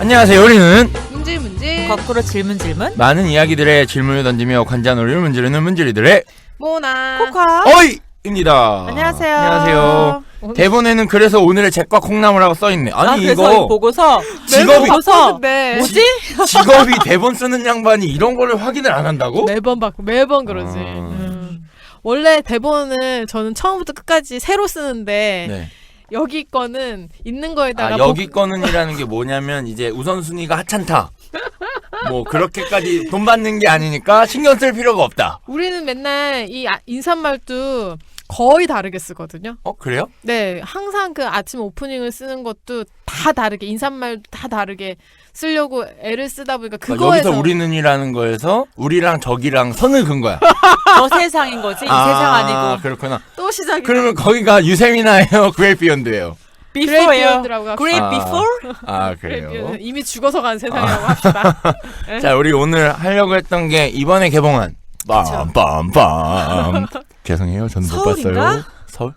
안녕하세요. 우리는 문질 거꾸로 질문 많은 이야기들의 질문을 던지며 관자놀이를 문지르는 문지리들의 모나 코카 어이입니다. 안녕하세요. 안녕하세요. 대본에는 그래서 오늘의 잭과 콩나물하고 써있네. 아니 그래서 이거 보고서 직업이 뭐지? 직업이 대본 쓰는 양반이 이런 거를 확인을 안 한다고? 매번 그러지. 원래 대본을 저는 처음부터 끝까지 새로 쓰는데 네. 여기 거는 있는 거에다가 여기 거는이라는 게 뭐냐면 이제 우선순위가 하찮다. 뭐 그렇게까지 돈 받는 게 아니니까 신경 쓸 필요가 없다. 우리는 맨날 이 인사말도 거의 다르게 쓰거든요. 그래요? 네, 항상 그 아침 오프닝을 쓰는 것도 다 다르게 인사말도 다 다르게 쓰려고 애를 쓰다 보니까 그거에서 여기서 우리는이라는 거에서 우리랑 저기랑 선을 긋은 거야. 저 세상인 거지 이 세상 아니고. 그렇구나. 또 시작이. 그러면 거기가 유세미나예요, 그레이트 비욘드예요? Before예요. Great Before? 그래요. 이미 죽어서 간 세상이라고 합시다. 자, 우리 오늘 하려고 했던 게 이번에 개봉한 빰빰빰. 죄송해요, 저는 못 봤어요.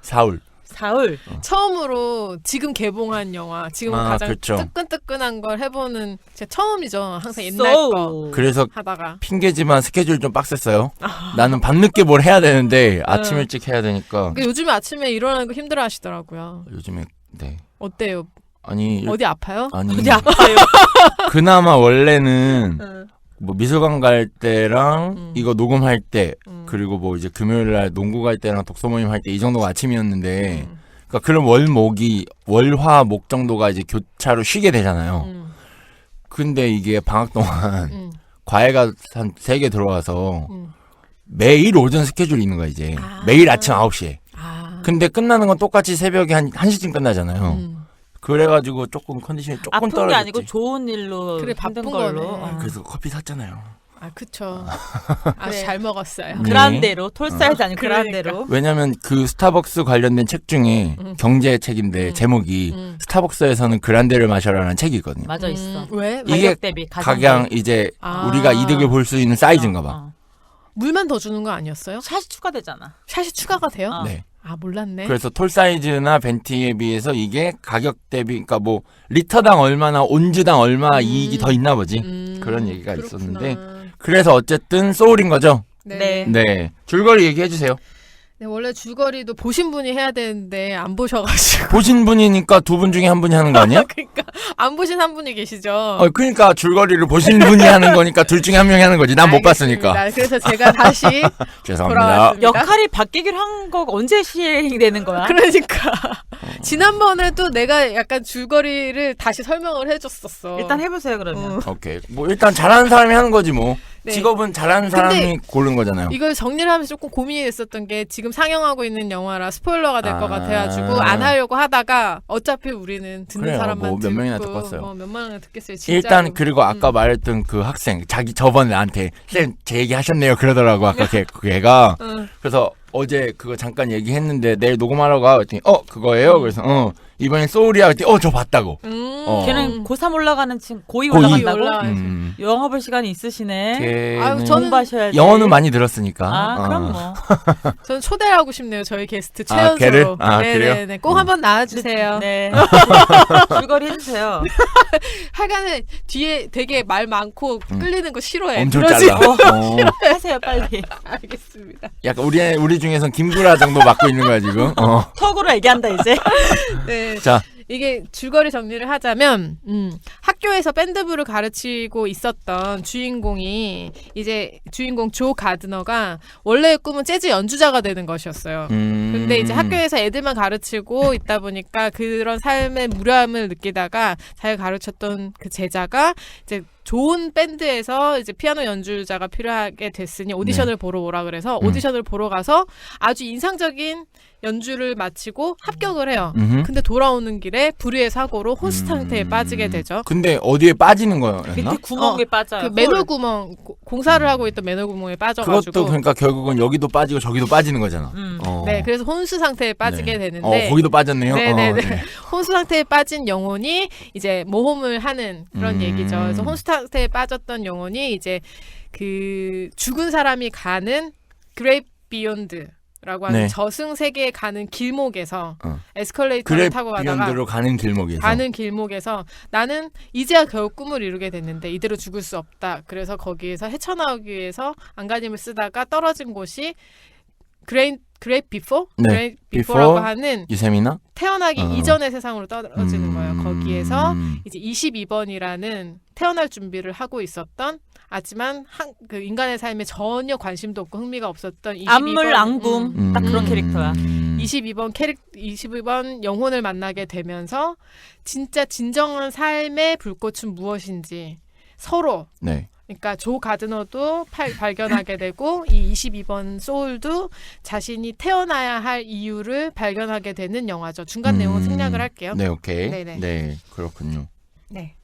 사울. 처음으로 지금 개봉한 영화, 지금 가장 그쵸. 뜨끈뜨끈한 걸 해보는 제 처음이죠. 항상 옛날 거 그래서 하다가 핑계지만 스케줄 좀 빡셌어요. 나는 밤늦게 뭘 해야 되는데 아침 일찍 해야 되니까. 그러니까 요즘에 아침에 일어나는 거 힘들어 하시더라고요. 요즘에 네. 어때요? 아니 어디 아파요? 아니 어디 아파요? 그나마 원래는 뭐 미술관 갈 때랑 이거 녹음할 때 그리고 뭐 이제 금요일 날 농구 갈 때랑 독서 모임 할 때 이 정도가 아침이었는데 그러니까 그럼 월화 목 정도가 이제 교차로 쉬게 되잖아요. 근데 이게 방학 동안 과외가 한 3개 들어와서 매일 오전 스케줄이 있는 거야 이제. 매일 아침 9시에. 근데 끝나는 건 똑같이 새벽에 한 1시쯤 끝나잖아요. 그래가지고 조금 컨디션이 조금 아픈 떨어졌지. 게 아니고 좋은 일로 그래, 힘든 바쁜 걸로. 거네. 그래서 커피 샀잖아요. 그쵸. 아주 잘 먹었어요. 네. 그란데로 톨사이즈 아니고 그러니까. 그란데로. 왜냐면 그 스타벅스 관련된 책 중에 경제 책인데 제목이 스타벅스에서는 그란데를 마셔라는 책이 있거든요. 맞아 있어. 왜? 이게 가격 대비 가장 이제 우리가 이득을 볼 수 있는 사이즈인가 봐. 물만 더 주는 거 아니었어요? 샷이 추가되잖아. 샷이 추가가 돼요? 네. 몰랐네. 그래서 톨 사이즈나 벤티에 비해서 이게 가격 대비, 그러니까 뭐 리터당 얼마나 온즈당 얼마 이익이 더 있나 보지. 그런 얘기가 그렇구나. 있었는데 그래서 어쨌든 소울인 거죠. 네. 네. 줄거리 얘기해 주세요. 네, 원래 줄거리도 보신 분이 해야 되는데 안 보셔가지고. 보신 분이니까 2분 중에 한 분이 하는 거 아니야? 그러니까 안 보신 한 분이 계시죠. 그러니까 줄거리를 보신 분이 하는 거니까 둘 중에 한 명이 하는 거지. 난 못 알겠습니다. 봤으니까. 그래서 제가 다시 죄송합니다. 돌아왔습니다. 역할이 바뀌기로 한 거 언제 시행되는 거야? 그러니까 지난번에도 내가 약간 줄거리를 다시 설명을 해줬었어. 일단 해보세요 그러면. 오케이. 뭐 일단 잘하는 사람이 하는 거지 뭐. 네. 직업은 잘하는 사람이 고른 거잖아요. 이걸 정리를 하면서 조금 고민이 됐었던 게 지금 상영하고 있는 영화라 스포일러가 될 것 아. 같아가지고 안 하려고 하다가 어차피 우리는 듣는 그래요. 사람만 뭐 몇 듣고 명이나 듣겠어요. 몇 명이나 듣겠어요. 진짜로. 일단 그리고 아까 말했던 그 학생 저번에 나한테 쌤 제 얘기 하셨네요 그러더라고 아까 걔가 그래서 어제 그거 잠깐 얘기했는데 내일 녹음하러 가 그랬더니 그거예요 그래서 이번엔 소울이야 그랬더니 저 봤다고. 걔는 고3 올라가는 친구 고2 고2 올라간다고? 영어 볼 시간이 있으시네. 걔는 저는 공부하셔야지. 영어는 많이 들었으니까. 그럼 뭐. 저는 초대하고 싶네요. 저희 게스트 최연소로. 걔를? 그래요? 네네네. 꼭 한번 나와주세요. 네. 줄거리 해주세요. 하여간에 뒤에 되게 말 많고 끌리는 거 싫어해. 엄청 그러지? 잘라. 하세요 빨리. 알겠습니다. 약간 우리 중에선 김구라 정도 맡고 있는 거야 지금. 턱으로 얘기한다 이제. 네. 자. 이게 줄거리 정리를 하자면 학교에서 밴드부를 가르치고 있었던 주인공이 이제 주인공 조 가드너가 원래의 꿈은 재즈 연주자가 되는 것이었어요. 근데 이제 학교에서 애들만 가르치고 있다 보니까 그런 삶의 무료함을 느끼다가 자기가 가르쳤던 그 제자가 이제 좋은 밴드에서 이제 피아노 연주자가 필요하게 됐으니 오디션을 보러 오라 그래서 오디션을 보러 가서 아주 인상적인 연주를 마치고 합격을 해요. 근데 돌아오는 길에 불의의 사고로 혼수 상태에 빠지게 되죠. 근데 어디에 빠지는 거였나? 밑에 구멍에 빠져요. 그 맨홀 구멍 공사를 하고 있던 맨홀 구멍에 빠져가지고 그것도 그러니까 결국은 여기도 빠지고 저기도 빠지는 거잖아. 네, 그래서 혼수 상태에 빠지게 되는데 거기도 빠졌네요. 네네네. 네. 혼수 상태에 빠진 영혼이 이제 모험을 하는 그런 얘기죠. 그래서 혼수 상태에 빠졌던 영혼이 이제 그 죽은 사람이 가는 그레이트 비욘드 라고 하는 네. 저승 세계에 가는 길목에서 어. 에스컬레이터를 타고 가다가 그래비언드로 가는 길목에서 나는 이제야 겨우 꿈을 이루게 됐는데 이대로 죽을 수 없다. 그래서 거기에서 헤쳐나오기 위해서 안간힘을 쓰다가 떨어진 곳이 그레이트 비포? 네. 그레이트 비포라고 Before 하는 유세미나 태어나기 이전의 세상으로 떨어지는 거예요. 거기에서 음. 이제 22번이라는 태어날 준비를 하고 있었던 하지만 그 인간의 삶에 전혀 관심도 없고 흥미가 없었던 22번 안물 앙금 딱 그런 캐릭터야. 22번 영혼을 만나게 되면서 진짜 진정한 삶의 불꽃은 무엇인지 서로 네. 그러니까 조 가드너도 발견하게 되고 이 22번 소울도 자신이 태어나야 할 이유를 발견하게 되는 영화죠. 중간 내용은 생략을 할게요. 네, 오케이. 네네. 네, 그렇군요. 네.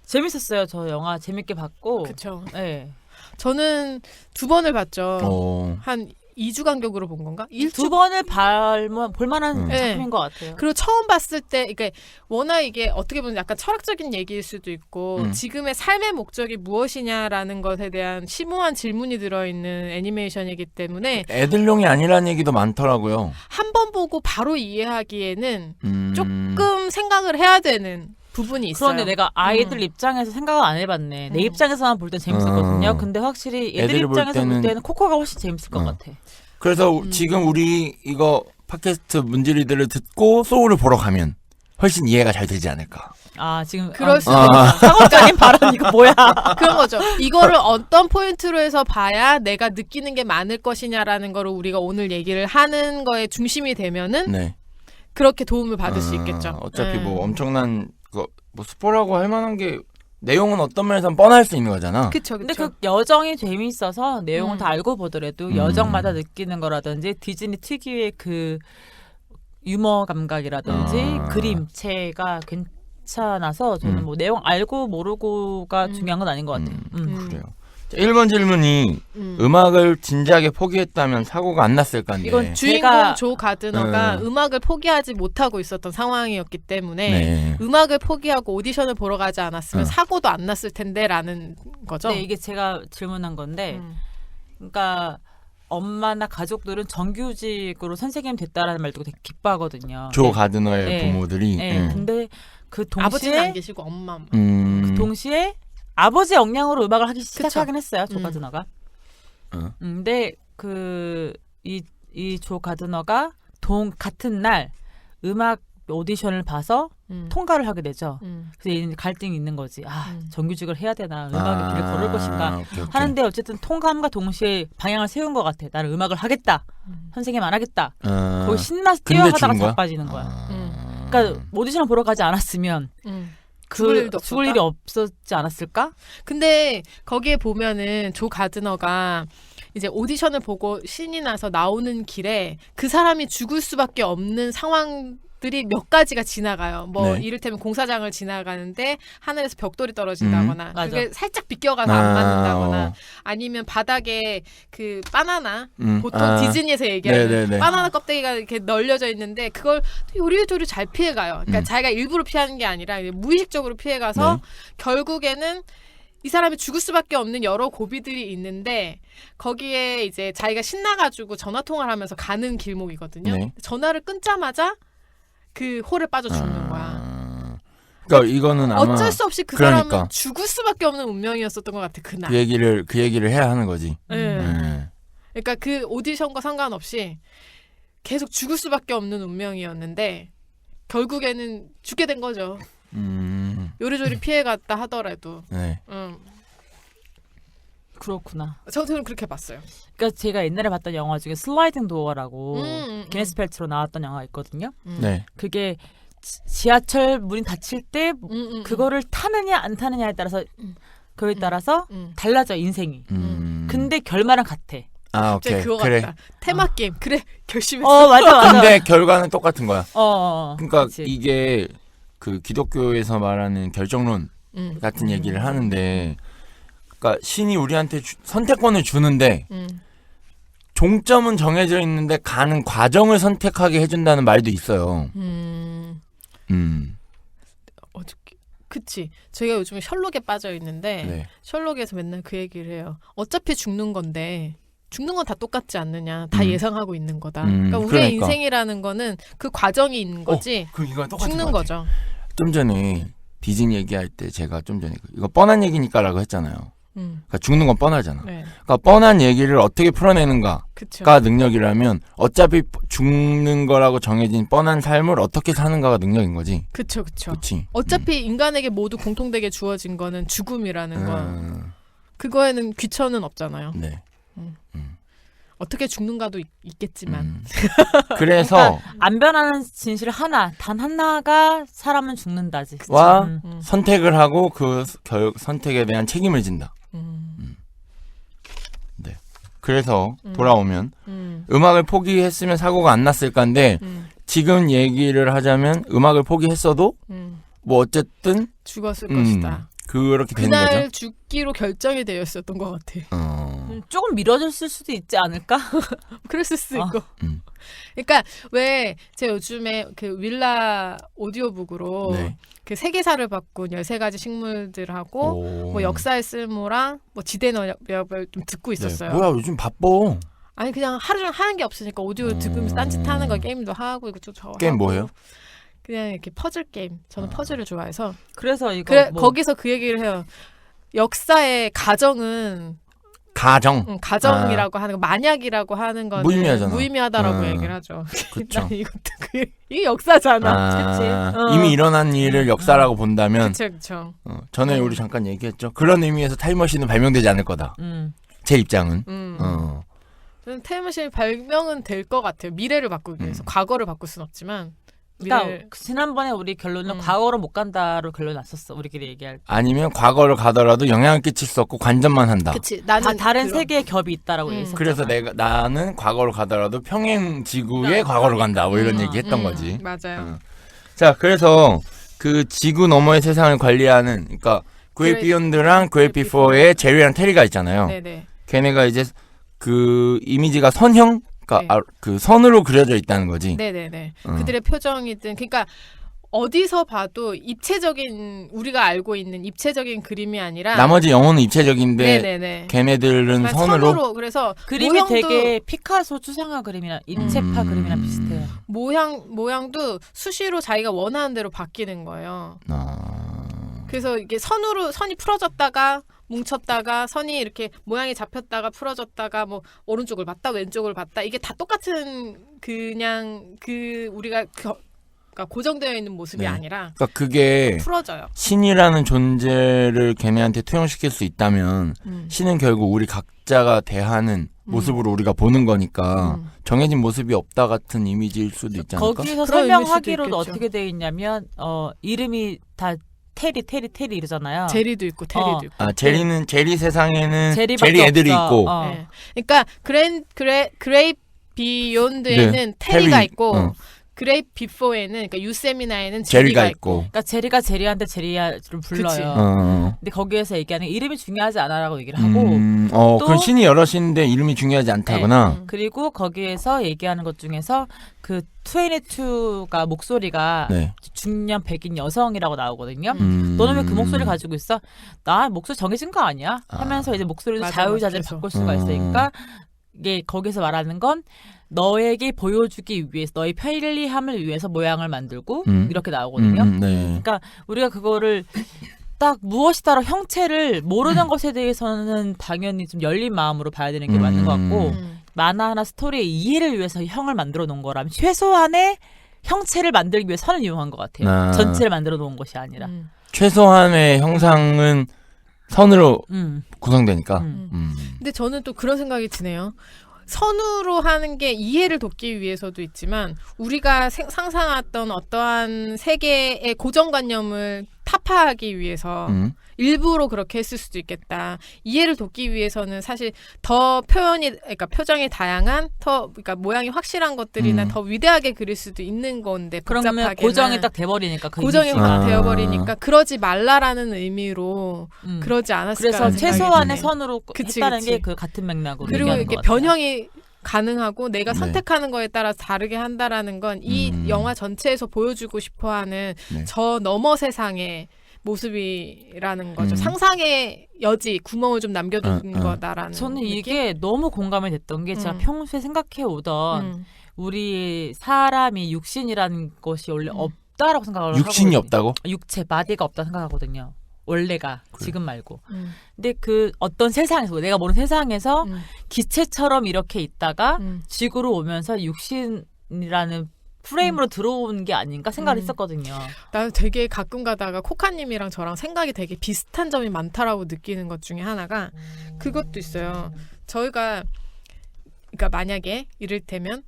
재밌었어요. 저 영화 재밌게 봤고. 그렇죠. 네. 저는 2번을 봤죠. 어. 한 2주 간격으로 본 건가? 2주 번을 볼만한 네. 작품인 것 같아요. 그리고 처음 봤을 때 이게 워낙 이게 어떻게 보면 약간 철학적인 얘기일 수도 있고 지금의 삶의 목적이 무엇이냐라는 것에 대한 심오한 질문이 들어있는 애니메이션이기 때문에 애들용이 아니라는 얘기도 많더라고요. 한 번 보고 바로 이해하기에는 조금 조금 생각을 해야 되는 부분이 있어요. 그런데 내가 아이들 입장에서 생각을 안 해봤네. 내 입장에서만 볼 땐 재밌었거든요. 근데 확실히 애들 애들이 볼 입장에서 볼 때는 코코가 훨씬 재밌을 것 같아. 그래서 지금 우리 이거 팟캐스트 문지리들을 듣고 소울을 보러 가면 훨씬 이해가 잘 되지 않을까. 아 지금 그럴 수 상업적인 발언 이거 뭐야? 그런 거죠. 이거를 어떤 포인트로 해서 봐야 내가 느끼는 게 많을 것이냐라는 거를 우리가 오늘 얘기를 하는 거에 중심이 되면은 네. 그렇게 도움을 받을 수 있겠죠. 어차피 네. 뭐 엄청난 뭐 스포라고 할 만한 게 내용은 어떤 면에서는 뻔할 수 있는 거잖아. 그쵸. 근데 그 여정이 재미있어서 내용을 다 알고 보더라도 여정마다 느끼는 거라든지 디즈니 특유의 그 유머 감각이라든지 그림체가 괜찮아서 저는 뭐 내용 알고 모르고가 중요한 건 아닌 것 같아요. 그래요. 자, 1번 질문이 음악을 진지하게 포기했다면 사고가 안 났을까인데. 이건 주인공 제가- 조 가드너가 음악을 포기하지 못하고 있었던 상황이었기 때문에 네. 음악을 포기하고 오디션을 보러 가지 않았으면 사고도 안 났을 텐데라는 거죠. 네, 이게 제가 질문한 건데, 그러니까 엄마나 가족들은 정규직으로 선생님 됐다라는 말 듣고 되게 기뻐하거든요. 조 가드너의 네. 부모들이. 네, 근데 그 아버지는 안 동시에 계시고 엄마만. 그 동시에 아버지 역량으로 음악을 하기 시작하긴 했어요. 조 가드너가. 근데 그 이 조 가드너가 같은 날 음악 오디션을 봐서 통과를 하게 되죠. 그래서 이제 갈등이 있는 거지. 정규직을 해야 되나 음악의 길을 걸을 것인가 오케이. 하는데 어쨌든 통감과 동시에 방향을 세운 것 같아. 나는 음악을 하겠다. 선생님 안 하겠다. 거기 신나서 근데 뛰어가다가 죽은 거야? 자빠지는 거야. 그러니까 오디션을 보러 가지 않았으면 죽을 일이 없었지 않았을까? 근데 거기에 보면은 조 가드너가 이제 오디션을 보고 신이 나서 나오는 길에 그 사람이 죽을 수밖에 없는 상황들이 몇 가지가 지나가요. 뭐 네. 이를테면 공사장을 지나가는데 하늘에서 벽돌이 떨어진다거나 맞아. 그게 살짝 비껴가서 안 맞는다거나 아니면 바닥에 그 바나나 보통 디즈니에서 얘기하는 네네네. 바나나 껍데기가 이렇게 널려져 있는데 그걸 요리조리 잘 피해가요. 그러니까 자기가 일부러 피하는 게 아니라 무의식적으로 피해가서 결국에는 이 사람이 죽을 수밖에 없는 여러 고비들이 있는데 거기에 이제 자기가 신나가지고 전화통화를 하면서 가는 길목이거든요. 네. 전화를 끊자마자 그 홀에 빠져 죽는 거야. 그러니까 이거는 아마 어쩔 수 없이 그 그러니까. 사람은 죽을 수밖에 없는 운명이었었던 것 같아 그날. 그 얘기를 해야 하는 거지. 네. 네. 그러니까 그 오디션과 상관없이 계속 죽을 수밖에 없는 운명이었는데 결국에는 죽게 된 거죠. 요리조리 피해갔다 하더라도. 네. 그렇구나. 저는 그렇게 봤어요. 그러니까 제가 옛날에 봤던 영화 중에 슬라이딩 도어라고 기네스 펠트로 나왔던 영화 있거든요. 네. 그게 지하철 문이 닫힐 때 그거를 타느냐 안 타느냐에 따라서 그거에 따라서 달라져 인생이. 근데 결말은 같아. 아, 오케이. 그거 그래. 같다. 테마 게임. 그래 결심했어. 맞아. 근데 결과는 똑같은 거야. 그러니까 그치. 이게 그 기독교에서 말하는 결정론 같은 얘기를 하는데, 그러니까 신이 우리한테 선택권을 주는데 종점은 정해져 있는데 가는 과정을 선택하게 해준다는 말도 있어요. 어저께 그치. 저희가 요즘에 셜록에 빠져 있는데 네. 셜록에서 맨날 그 얘기를 해요. 어차피 죽는 건데 죽는 건 다 똑같지 않느냐. 다 예상하고 있는 거다. 그러니까 우리의 그러니까. 인생이라는 거는 그 과정이 있는 거지. 그럼 이거 똑같은 죽는 것 같아. 거죠. 좀 전에 디즈니 얘기할 때 제가 좀 전에 이거 뻔한 얘기니까라고 했잖아요. 그러니까 죽는 건 뻔하잖아. 네. 그러니까 뻔한 얘기를 어떻게 풀어내는가가 그쵸. 능력이라면 어차피 죽는 거라고 정해진 뻔한 삶을 어떻게 사는가가 능력인 거지. 그쵸. 그렇지. 어차피 인간에게 모두 공통되게 주어진 거는 죽음이라는 거. 그거에는 귀천은 없잖아요. 네. 어떻게 죽는가도 있겠지만. 그래서 그러니까 안 변하는 진실 하나, 단 하나가 사람은 죽는다지. 와 선택을 하고 그 선택에 대한 책임을 진다. 네. 그래서 돌아오면 음악을 포기했으면 사고가 안 났을 건데 지금 얘기를 하자면 음악을 포기했어도 뭐 어쨌든 죽었을 것이다. 그렇게 되는 그날 거죠. 죽기로 결정이 되어 있었던 것 같아. 조금 미뤄졌을 수도 있지 않을까? 그랬을 수도 있고. 그러니까 왜 제가 요즘에 그 윌라 오디오북으로 네. 그 세계사를 바꾼 13가지 식물들하고 오. 뭐 역사의 쓸모랑 뭐 지대너협을 좀 듣고 있었어요. 네. 뭐야 요즘 바빠. 아니 그냥 하루 종일 하는 게 없으니까 오디오 들으면서 딴짓하는 거 게임도 하고 이것도 저 게임 하고. 뭐예요? 그냥 이렇게 퍼즐 게임. 저는 퍼즐을 좋아해서. 그래서 이거 그래 뭐 거기서 그 얘기를 해요. 역사의 가정은 가정. 가정이라고 하는 거 만약이라고 하는 거는 무의미하잖아. 무의미하다라고 얘기를 하죠. 그쵸. 난 이것도 이게 역사잖아. 아, 이미 일어난 일을 역사라고 본다면 그렇죠. 전에 우리 잠깐 얘기했죠. 그런 의미에서 타임머신은 발명되지 않을 거다. 제 입장은. 저는 타임머신이 발명은 될 것 같아요. 미래를 바꾸기 위해서. 과거를 바꿀 순 없지만 그러니까 지난번에 우리 결론은 과거로 못 간다로 결론 났었어. 우리끼리 얘기할 때. 아니면 과거를 가더라도 영향을 끼칠 수 없고 관전만 한다. 그치. 나는 다른 세계의 겹이 있다라고 얘기했었잖아. 그래서 나는 과거로 가더라도 평행 지구의 과거로 간다. 뭐 이런 얘기 했던 거지. 맞아요. 자, 그래서 그 지구 너머의 세상을 관리하는 그러니까 그레이트 비욘드랑 그레이트 비포의 제리랑 테리가 있잖아요. 네네. 걔네가 이제 그 이미지가 선형 그러니까 그 선으로 그려져 있다는 거지. 네네네. 그들의 표정이든 그러니까 어디서 봐도 입체적인 우리가 알고 있는 입체적인 그림이 아니라 나머지 영혼은 입체적인데 네네네. 걔네들은 선으로 그래서 그림이 모형도, 되게 피카소 추상화 그림이랑 인체파 그림이랑 비슷해요. 모양도 수시로 자기가 원하는 대로 바뀌는 거예요. 그래서 이게 선이 풀어졌다가 뭉쳤다가 선이 이렇게 모양이 잡혔다가 풀어졌다가 뭐 오른쪽을 봤다 왼쪽을 봤다 이게 다 똑같은 그냥 그 우리가 그러니까 고정되어 있는 모습이 아니라 그러니까 그게 풀어져요. 신이라는 존재를 걔네한테 투영시킬 수 있다면 신은 결국 우리 각자가 대하는 모습으로 우리가 보는 거니까 정해진 모습이 없다 같은 이미지일 수도 있지 않을까? 거기서 그런 설명하기로도 의미일 수도 어떻게 돼 있냐면 이름이 다 테리 이러잖아요. 제리도 있고 테리도 있고. 아 제리 세상에는 제리밖에 제리 애들이 없어. 있고 네. 그러니까 그레이 비욘드에는 네. 테리가 테리, 있고 그레이 비포에는 그러니까 유세미나에는 제리가 제리가 있고. 그러니까 제리가 제리한테 제리야를 불러요. 그치. 근데 거기에서 얘기하는 게 이름이 중요하지 않아라고 얘기를 하고 또 그럼 신이 여럿인데 이름이 중요하지 않다거나. 그리고 거기에서 얘기하는 것 중에서 그 22가 목소리가 중년 백인 여성이라고 나오거든요. 너는 왜 그 목소리 가지고 있어? 나 목소리 정해진 거 아니야? 하면서 이제 목소리도 자유자재로 바꿀 수가 있으니까 이게 거기서 말하는 건 너에게 보여주기 위해서 너의 편리함을 위해서 모양을 만들고 이렇게 나오거든요. 그러니까 우리가 그거를 딱 무엇이다로 형체를 모르는 것에 대해서는 당연히 좀 열린 마음으로 봐야 되는 게 맞는 것 같고 만화나 스토리의 이해를 위해서 형을 만들어 놓은 거라면 최소한의 형체를 만들기 위해 선을 이용한 것 같아요. 전체를 만들어 놓은 것이 아니라. 최소한의 형상은 선으로 구성되니까. 근데 저는 또 그런 생각이 드네요. 선으로 하는 게 이해를 돕기 위해서도 있지만 우리가 상상했던 어떠한 세계의 고정관념을 타파하기 위해서 일부러 그렇게 했을 수도 있겠다. 이해를 돕기 위해서는 사실 더 그러니까 표정이 다양한 그러니까 모양이 확실한 것들이나 더 위대하게 그릴 수도 있는 건데 그러면 고정이 딱 돼버리니까 고정이 확 되어버리니까 그러지 말라라는 의미로 그러지 않았을까. 그래서 최소한의 선으로 했다는 게 그 같은 맥락으로. 그리고 이게 변형이 가능하고 내가 선택하는 거에 따라 다르게 한다라는 건 이 영화 전체에서 보여주고 싶어하는 저 너머 세상의 모습이라는 거죠. 상상의 여지, 구멍을 좀 남겨둔 거다라는. 저는 느낌? 이게 너무 공감이 됐던 게 제가 평소에 생각해 오던 우리 사람이 육신이라는 것이 원래 없다라고 생각을 육신이 하거든요. 없다고? 육체, 바디가 없다 생각하거든요. 원래가 그래. 지금 말고. 근데 그 어떤 세상에서 내가 모르는 세상에서 기체처럼 이렇게 있다가 지구로 오면서 육신이라는 프레임으로 들어온 게 아닌가 생각을 했었거든요. 나는 되게 가끔 가다가 코카님이랑 저랑 생각이 되게 비슷한 점이 많다라고 느끼는 것 중에 하나가 그것도 있어요. 저희가 그러니까 만약에 이를테면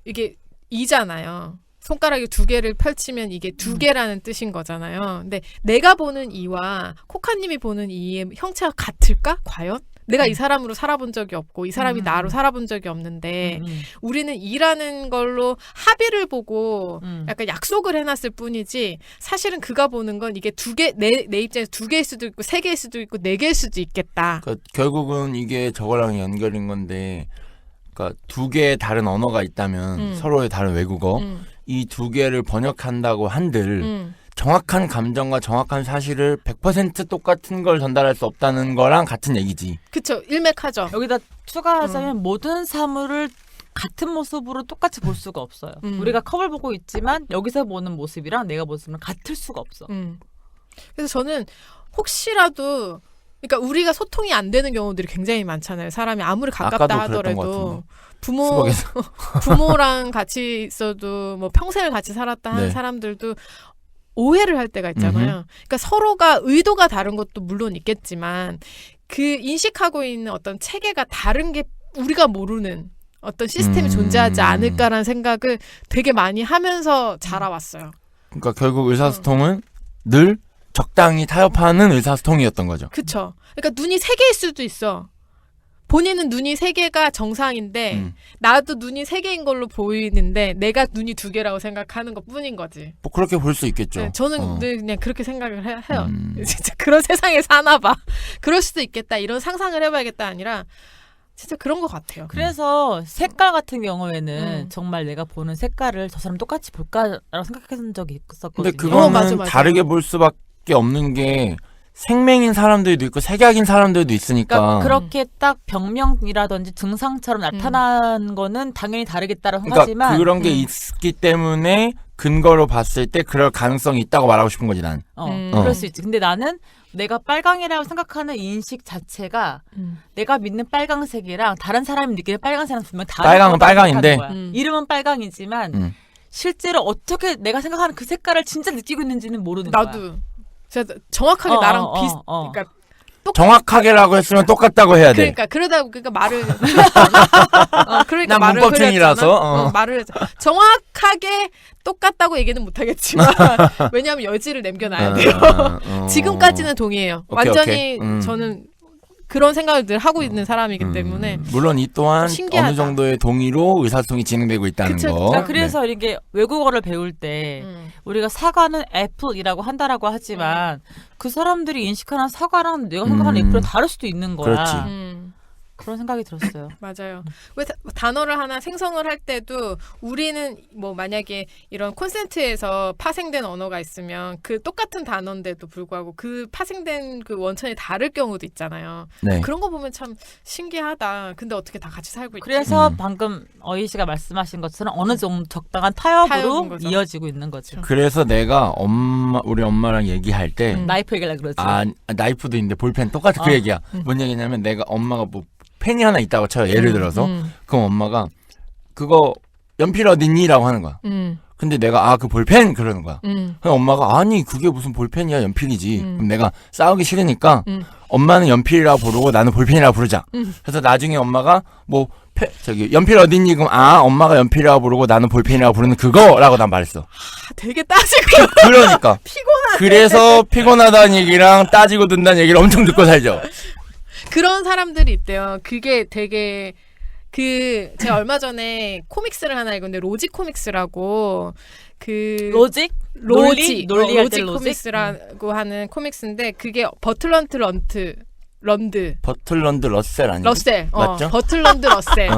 이게 이잖아요. 손가락이 두 개를 펼치면 이게 두 개라는 뜻인 거잖아요. 근데 내가 보는 이와 코카님이 보는 이의 형체가 같을까? 과연? 내가 이 사람으로 살아본 적이 없고 이 사람이 나로 살아본 적이 없는데 우리는 이라는 걸로 합의를 보고 약간 약속을 해놨을 뿐이지 사실은 그가 보는 건 이게 두 개, 내 입장에서 두 개일 수도 있고 세 개일 수도 있고 네 개일 수도 있겠다. 그러니까 결국은 이게 저거랑 연결인 건데 그러니까 두 개의 다른 언어가 있다면 서로의 다른 외국어 이 두 개를 번역한다고 한들 정확한 감정과 정확한 사실을 100% 똑같은 걸 전달할 수 없다는 거랑 같은 얘기지. 그쵸. 일맥하죠. 여기다 추가하자면 모든 사물을 같은 모습으로 똑같이 볼 수가 없어요. 우리가 컵을 보고 있지만 여기서 보는 모습이랑 내가 모습은 같을 수가 없어. 그래서 저는 혹시라도 그러니까 우리가 소통이 안 되는 경우들이 굉장히 많잖아요. 사람이 아무리 가깝다 하더라도 부모랑 같이 있어도 뭐 평생을 같이 살았다 하는 사람들도 오해를 할 때가 있잖아요. 그러니까 서로가 의도가 다른 것도 물론 있겠지만 그 인식하고 있는 어떤 체계가 다른 게 우리가 모르는 어떤 시스템이 존재하지 않을까라는 생각을 되게 많이 하면서 자라왔어요. 그러니까 결국 의사소통은 늘 적당히 타협하는 의사소통이었던 거죠. 그렇죠. 그러니까 눈이 세 개일 수도 있어. 본인은 눈이 세 개가 정상인데 나도 눈이 세 개인 걸로 보이는데 내가 눈이 두 개라고 생각하는 것뿐인 거지. 뭐 그렇게 볼 수 있겠죠. 네, 저는 늘 그냥 그렇게 생각을 해요. 진짜 그런 세상에 사나 봐. 그럴 수도 있겠다. 이런 상상을 해봐야겠다 아니라 진짜 그런 것 같아요. 그래서 색깔 같은 경우에는 정말 내가 보는 색깔을 저 사람 똑같이 볼까라고 생각했던 적이 있었거든요. 근데 그거는 맞아. 다르게 볼 수밖에 없는 게 생맹인 사람들도 있고 색약인 사람들도 있으니까. 그러니까 그렇게 딱 병명이라든지 증상처럼 나타난 거는 당연히 다르겠다라고 그러니까 하지만 그런 게 있기 때문에 근거로 봤을 때 그럴 가능성이 있다고 말하고 싶은 거지 난. 그럴 수 있지. 근데 나는 내가 빨강이라고 생각하는 인식 자체가 내가 믿는 빨강색이랑 다른 사람이 느끼는 빨강색은 분명 다른 빨강은 빨강인데 이름은 빨강이지만 실제로 어떻게 내가 생각하는 그 색깔을 진짜 느끼고 있는지는 모르는 거야. 나도. 제가 정확하게 나랑 그러니까 정확하게라고 했으면 똑같다고 해야 돼. 그러니까 말을 그러니까 난 말을 문법쟁이라서 말을 정확하게 똑같다고 얘기는 못하겠지만 왜냐하면 여지를 남겨놔야 돼요. 지금까지는 동의해요. 오케이, 완전히 오케이. 저는 그런 생각을 늘 하고 있는 사람이기 때문에 물론 이 또한 신기하다. 어느 정도의 동의로 의사소통이 진행되고 있다는 그쵸, 거. 그래서 이게 외국어를 배울 때 우리가 사과는 애플이라고 한다라고 하지만 그 사람들이 인식하는 사과랑 내가 생각하는 애플은 다를 수도 있는 거야. 그렇지. 그런 생각이 들었어요. 맞아요. 왜 단어를 하나 생성을 할 때도 우리는 뭐 만약에 이런 콘센트에서 파생된 언어가 있으면 그 똑같은 단어인데도 불구하고 그 파생된 그 원천이 다를 경우도 있잖아요. 네. 그런 거 보면 참 신기하다. 근데 어떻게 다 같이 살고 있지? 그래서 방금 어이 씨가 말씀하신 것처럼 어느 정도 적당한 타협으로 이어지고 있는 거죠. 그래서 내가 우리 엄마랑 얘기할 때 나이프 얘기를 그러지. 나이프도 있는데 볼펜 똑같은 그 얘기야. 뭔 얘기냐면 내가 엄마가 뭐 펜이 하나 있다고 쳐요. 예를 들어서. 그럼 엄마가 그거 연필 어딨니? 라고 하는 거야. 근데 내가 그 볼펜? 그러는 거야. 그럼 엄마가 아니 그게 무슨 볼펜이야 연필이지. 그럼 내가 싸우기 싫으니까 엄마는 연필이라고 부르고 나는 볼펜이라고 부르자. 그래서 나중에 엄마가 뭐 연필 어딨니? 그럼 엄마가 연필이라고 부르고 나는 볼펜이라고 부르는 그거라고 난 말했어. 되게 따지고 그러니까 피곤하네. 그래서 피곤하다는 얘기랑 따지고 든다는 얘기를 엄청 듣고 살죠. 그런 사람들이 있대요. 그게 되게 제가 얼마 전에 코믹스를 하나 읽었는데 로직 코믹스라고 로직 로직 로직 코믹스라고 하는 코믹스인데 그게 버틀런드 러셀 아니에요? 러셀 맞죠? 버틀런드 러셀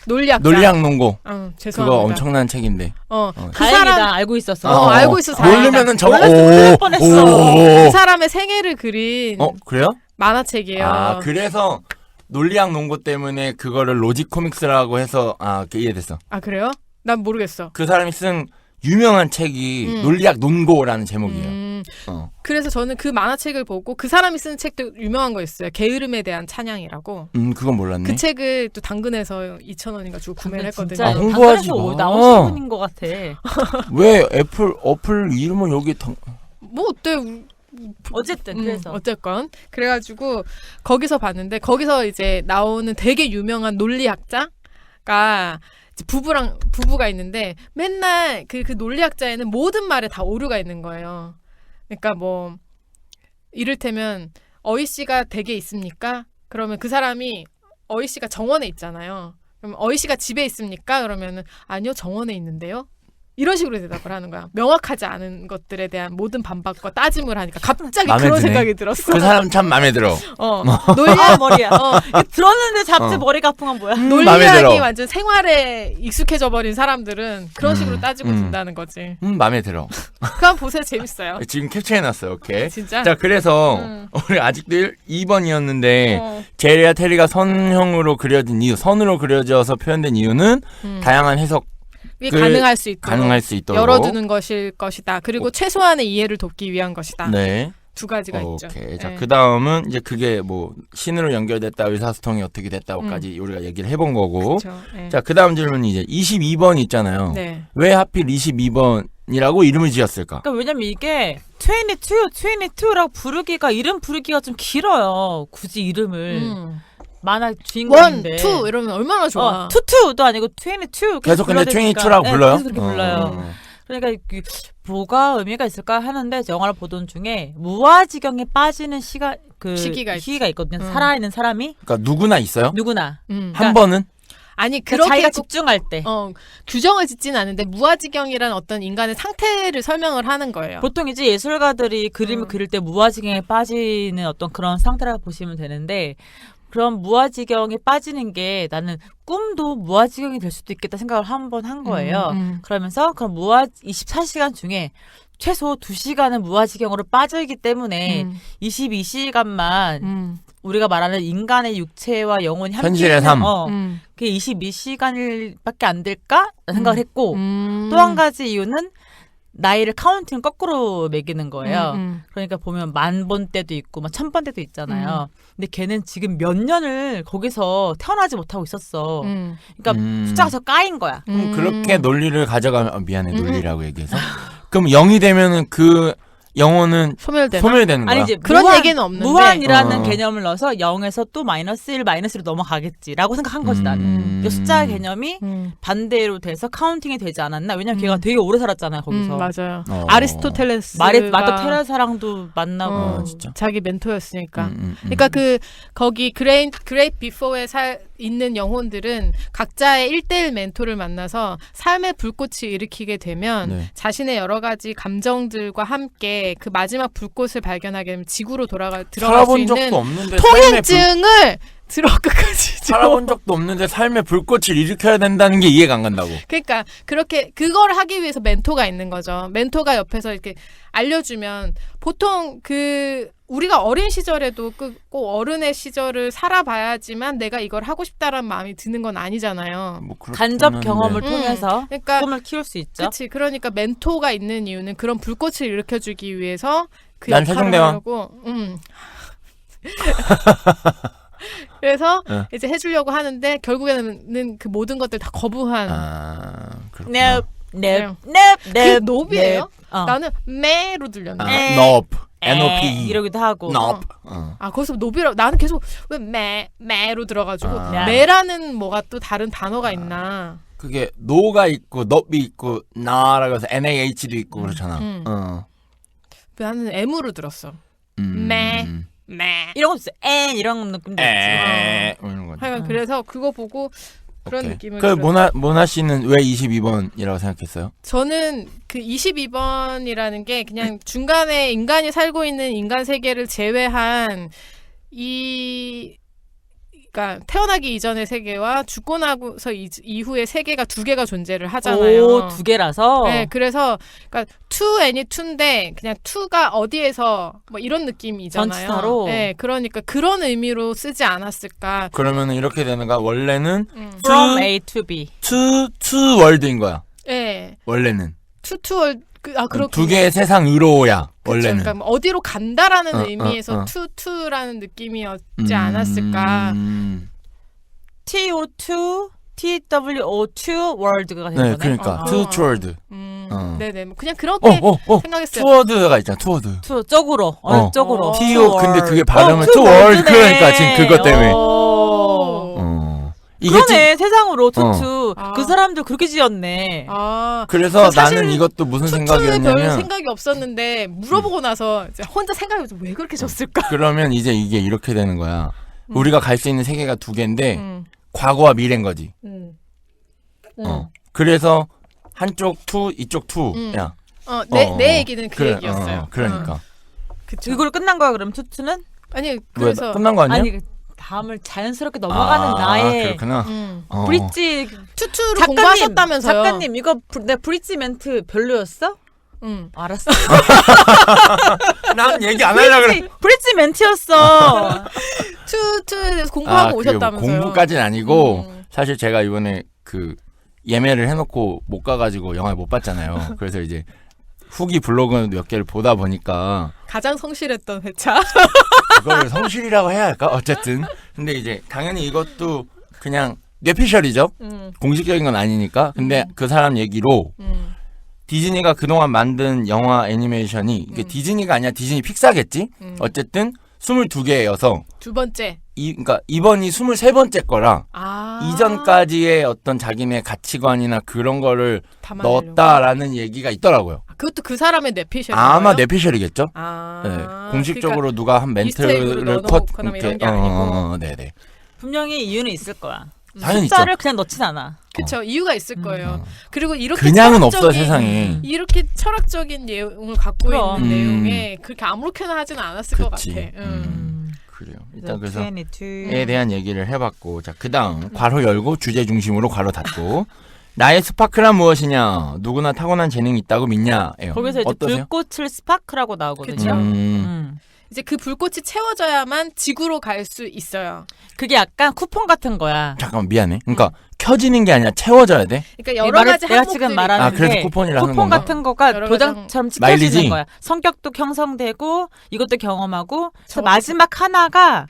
논리학. 농고. 죄송합니다. 그거 엄청난 책인데. 그 다행이다. 사람 알고 있었어. 알고 있어서 다행이다. 모르면은 저거 몰랐으면 큰일 날 뻔했어. 그 사람의 생애를 그린 그래요? 만화책이에요. 아, 그래서 논리학 농고 때문에 그거를 로직 코믹스라고 해서 이해됐어. 아, 그래요? 난 모르겠어. 그 사람이 쓴 유명한 책이 논리학 논고라는 제목이에요. 그래서 저는 그 만화책을 보고 그 사람이 쓴 책도 유명한 거 있어요. 게으름에 대한 찬양이라고. 그건 몰랐네. 그 책을 또 당근에서 2,000원인가 주고 구매를 했거든요. 진짜 홍보하지 당근에서 마. 나오신 분인 것 같아. 왜 어플 이름은 여기 뭐 어때? 어쨌든 그래서 어쨌건 그래가지고 거기서 봤는데 거기서 이제 나오는 되게 유명한 논리학자가 이제 부부가 있는데 맨날 그 논리학자에는 모든 말에 다 오류가 있는 거예요. 그러니까 뭐 이를테면 어이 씨가 댁에 있습니까? 그러면 그 사람이 어이 씨가 정원에 있잖아요. 그럼 어이 씨가 집에 있습니까? 그러면은 아니요, 정원에 있는데요. 이런 식으로 대답을 하는 거야. 명확하지 않은 것들에 대한 모든 반박과 따짐을 하니까 갑자기 마음에 그런 드네. 생각이 들었어. 그 사람 참 마음에 들어. 논리학 머리야. 들었는데 잡지 머리가 아픈 건 뭐야? 마음에 들어. 논리학이 완전 생활에 익숙해져 버린 사람들은 그런 식으로 따지고 든다는 거지. 마음에 들어. 그거 한번 보세요. 재밌어요. 지금 캡처해놨어요. 오케이. 진짜? 자, 그래서 우리 아직도 2번이었는데 제리아 테리가 선으로 그려져서 표현된 이유는 다양한 해석 이게 가능할 수 있도록 열어두는 것일 것이다. 그리고 최소한의 이해를 돕기 위한 것이다. 네. 두 가지가 있죠. 오케이. 자, 네. 그 다음은 이제 그게 뭐 신으로 연결됐다, 의사소통이 어떻게 됐다고까지 우리가 얘기를 해본 거고. 그쵸, 네. 자, 그 다음 질문이 이제 22번 있잖아요. 네. 왜 하필 22번이라고 이름을 지었을까? 그러니까 왜냐면 이게 22라고 이름 부르기가 좀 길어요. 굳이 이름을. 만화 주인공인데 1, 2 이러면 얼마나 좋아. 투투도 아니고 22 계속 근데 22라고 불러요? 계속 그렇게 불러요. 그러니까 뭐가 의미가 있을까 하는데 영화를 보던 중에 무아지경에 빠지는 시기가 있거든요. 살아있는 사람이. 그러니까 누구나 있어요? 누구나. 한 번은? 아니 그러니까 그렇게 자기가 집중할 때. 규정을 짓지는 않은데 무아지경이란 어떤 인간의 상태를 설명을 하는 거예요. 보통 이제 예술가들이 그림을 그릴 때 무아지경에 빠지는 어떤 그런 상태라고 보시면 되는데 그런 무아지경에 빠지는 게 나는 꿈도 무아지경이 될 수도 있겠다 생각을 한번 한 거예요. 그러면서 그럼 24시간 중에 최소 2시간은 무아지경으로 빠져있기 때문에 22시간만 우리가 말하는 인간의 육체와 영혼이 함께 현실의 삶. 그게 22시간밖에 안 될까? 생각을 했고 또 한 가지 이유는 나이를 카운팅을 거꾸로 매기는 거예요. 그러니까 보면 10,000번 때도 있고 막 1,000번 때도 있잖아요. 근데 걔는 지금 몇 년을 거기서 태어나지 못하고 있었어. 그러니까 숫자가 더 까인 거야. 그렇게 논리를 가져가면 미안해 논리라고 얘기해서 그럼 0이 되면은 그 영혼은 소멸되는 거야. 아니 이제 그런 얘기는 없는데 무한이라는 개념을 넣어서 0에서 또 -1, -1로 넘어가겠지라고 생각한 거지 나는. 숫자 개념이 반대로 돼서 카운팅이 되지 않았나? 왜냐면 걔가 되게 오래 살았잖아요 거기서. 맞아요. 아리스토텔레스가 마르테레사랑도 만나고 진짜? 자기 멘토였으니까. 그러니까 거기 그레이트 비포에 있는 영혼들은 각자의 1대1 멘토를 만나서 삶의 불꽃을 일으키게 되면 자신의 여러 가지 감정들과 함께 그 마지막 불꽃을 발견하게 되면 지구로 들어갈 수 있는 통행증을 끝까지 살아본 적도 없는데 삶의 불꽃을 일으켜야 된다는 게 이해가 안 간다고. 그러니까 그걸 하기 위해서 멘토가 있는 거죠. 멘토가 옆에서 이렇게 알려주면 보통 우리가 어린 시절에도 꼭 어른의 시절을 살아봐야지만 내가 이걸 하고 싶다라는 마음이 드는 건 아니잖아요. 뭐 간접 경험을 통해서 그러니까, 꿈을 키울 수 있죠. 그렇지. 그러니까 멘토가 있는 이유는 그런 불꽃을 일으켜주기 위해서 그 난 역할을 세종대왕. 하려고. 그래서 이제 해주려고 하는데 결국에는 그 모든 것들 다 거부한. 그렇구나. 그 노비예요? 나는 매로 들렸네. nope. NOP 이러기도 하고. nope. 거기서 노비라고 나는 계속 왜 매로 들어가지고 매라는 뭐가 또 다른 단어가 있나? 그게 노가 있고 nop이 있고 나라고 해서 NaH도 있고 그렇잖아. 나는 M으로 들었어. 매 이런 거 있어. 이런 느낌도 있지. 이런 거. 하여간 그래서 그거 보고 그런 느낌을. 그 모나 씨는 왜 22번이라고 생각했어요? 저는 그 22번이라는 게 그냥 중간에 인간이 살고 있는 인간 세계를 제외한 이 그러니까 태어나기 이전의 세계와 죽고 나서 이후의 세계가 두 개가 존재를 하잖아요. 오, 두 개라서. 네, 그래서 그러니까 to any to인데 그냥 to가 어디에서 뭐 이런 느낌이잖아요. 전치사로. 네, 그러니까 그런 의미로 쓰지 않았을까. 그러면은 이렇게 되는 거야. 원래는 From A to B. to world인 거야. 네, 원래는. to 그렇군요. 두 개의 세상으로야. 그쵸, 원래는. 그러니까 뭐 어디로 간다라는 어, 의미에서 어. to라는 느낌이었지 않았을까. TO2, TWO2 world가 되는 네, 거네. 그러니까 어. toward. 네네, 뭐 그냥 그렇게 생각했어요. toward가 있잖아. toward. to 쪽으로, 어느 쪽으로. 어. TO 근데 그게 발음은 to toward world네. 그러니까 지금 그것 때문에. 오. 이게 그러네, 세상으로 투투. 아. 그 사람들 그렇게 지었네. 아, 그래서 사실 나는 이것도 무슨 투투에 생각이었냐면 별 생각이 없었는데 물어보고 나서 이제 혼자 생각해보면서 왜 그렇게 졌을까? 그러면 이제 이게 이렇게 되는 거야. 우리가 갈 수 있는 세계가 두 개인데 과거와 미래인 거지. 그래서 한쪽 투 이쪽 투야. 내 얘기는 그 그래, 얘기였어요. 그러니까. 그쵸. 이걸로 끝난 거야, 그럼 투투는? 아니 왜 그래서 끝난 거 아니야? 아니, 다음을 자연스럽게 넘어가는 나의 그렇구나. 브릿지. 투투를 공부하셨다면서요? 작가님, 이거 내 브릿지 멘트 별로였어? 응. 알았어. 난 얘기 안 하려고 그래. 브릿지 멘트였어. 투투에 대해서 공부하고 그게 오셨다면서요? 공부까지는 아니고 사실 제가 이번에 그 예매를 해놓고 못 가가지고 영화를 못 봤잖아요. 그래서 이제 후기 블로그 몇 개를 보다 보니까 가장 성실했던 회차. 그걸 성실이라고 해야 할까? 어쨌든 근데 이제 당연히 이것도 그냥 뇌피셜이죠. 공식적인 건 아니니까. 근데 그 사람 얘기로 디즈니가 그동안 만든 영화 애니메이션이 이게 디즈니가 아니라 디즈니 픽사겠지? 어쨌든 22개여서 두 번째. 그러니까 이번이 23번째 거라 아. 이전까지의 어떤 자기네 가치관이나 그런 거를 담아내려고. 넣었다라는 얘기가 있더라고요. 그것도 그 사람의 뇌피셜인 아마 거예요? 뇌피셜이겠죠? 아. 네. 공식적으로 그러니까 누가 한 이스터에그를 멘트를 넣어놓거나 뭐 이런 게 아니고. 네네. 분명히 이유는 있을 거야. 당연히 있죠. 숫자를 그냥 넣진 않아. 그쵸. 이유가 있을 거예요. 그리고 이렇게 그냥은 없어 철학적인- 세상에. 이렇게 철학적인 내용을 갖고 그럼. 있는 내용에 그렇게 아무렇게나 하지는 않았을 것 같아. 그치. 그래요. 일단 그래서 22. 에 대한 얘기를 해봤고, 자 그다음 괄호 열고 주제 중심으로 괄호 닫고. 나의 스파크란 무엇이냐? 누구나 타고난 재능이 있다고 믿냐예요. 거기서 이제 어떠세요? 불꽃을 스파크라고 나오거든요. 그쵸. 음. 이제 그 불꽃이 채워져야만 지구로 갈 수 있어요. 그게 약간 쿠폰 같은 거야. 잠깐만 미안해. 그러니까 켜지는 게 아니라 채워져야 돼. 그러니까 이 여러 말을 가지 내가 항목들이 지금 말하는 아 그래서 게 쿠폰이라 하는 쿠폰 건가? 같은 거가 여러 도장처럼 마일리지? 찍혀지는 거야. 성격도 형성되고 이것도 경험하고 그래서 저것도 마지막 하나가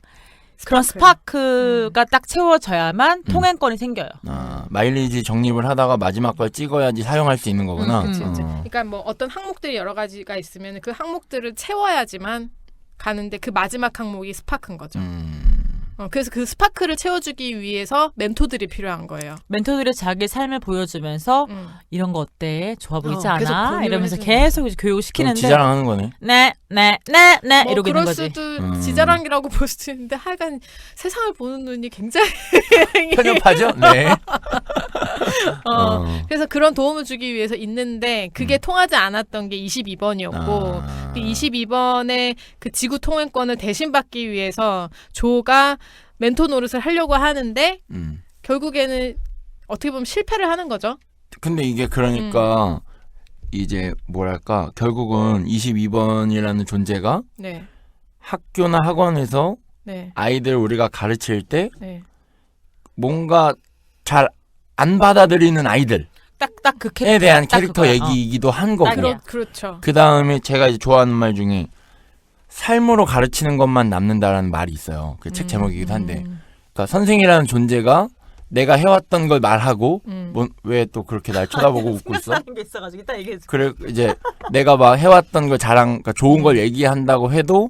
그런 스파크. 스파크가 딱 채워져야만 통행권이 생겨요. 아, 마일리지 적립을 하다가 마지막 걸 찍어야지 사용할 수 있는 거구나. 그치, 그치. 그러니까 뭐 어떤 항목들이 여러 가지가 있으면 그 항목들을 채워야지만 가는데 그 마지막 항목이 스파크인 거죠. 그래서 그 스파크를 채워주기 위해서 멘토들이 필요한 거예요. 멘토들이 자기 삶을 보여주면서 이런 거 어때? 좋아 보이지 계속 않아? 권유를 이러면서 해주는 계속 이제 교육을 그럼 시키는데 지자랑하는 거네. 네 뭐 이러고 있는 그럴 거지. 수도 지자랑이라고 볼 수도 있는데 하여간 세상을 보는 눈이 굉장히 편협하죠? 네. 그래서 그런 도움을 주기 위해서 있는데 그게 통하지 않았던 게 22번이었고 그 22번의 그 지구 통행권을 대신 받기 위해서 조가 멘토 노릇을 하려고 하는데 결국에는 어떻게 보면 실패를 하는 거죠. 근데 이게 그러니까 이제 뭐랄까 결국은 22번이라는 존재가 네. 학교나 학원에서 네. 아이들 우리가 가르칠 때 네. 뭔가 잘 안 받아들이는 아이들에 딱 그 캐릭터 대한 딱 캐릭터 그거야. 얘기이기도 한 거고 딱이야. 그렇죠. 그 다음에 제가 이제 좋아하는 말 중에 삶으로 가르치는 것만 남는다라는 말이 있어요. 그 책 제목이기도 한데 그러니까 선생이라는 존재가 내가 해왔던 걸 말하고 왜 또 그렇게 날 쳐다보고 웃고 있어? 생각나는 게 있어가지고 이따 얘기해. 그래 이제 내가 막 해왔던 걸 그러니까 좋은 걸 얘기한다고 해도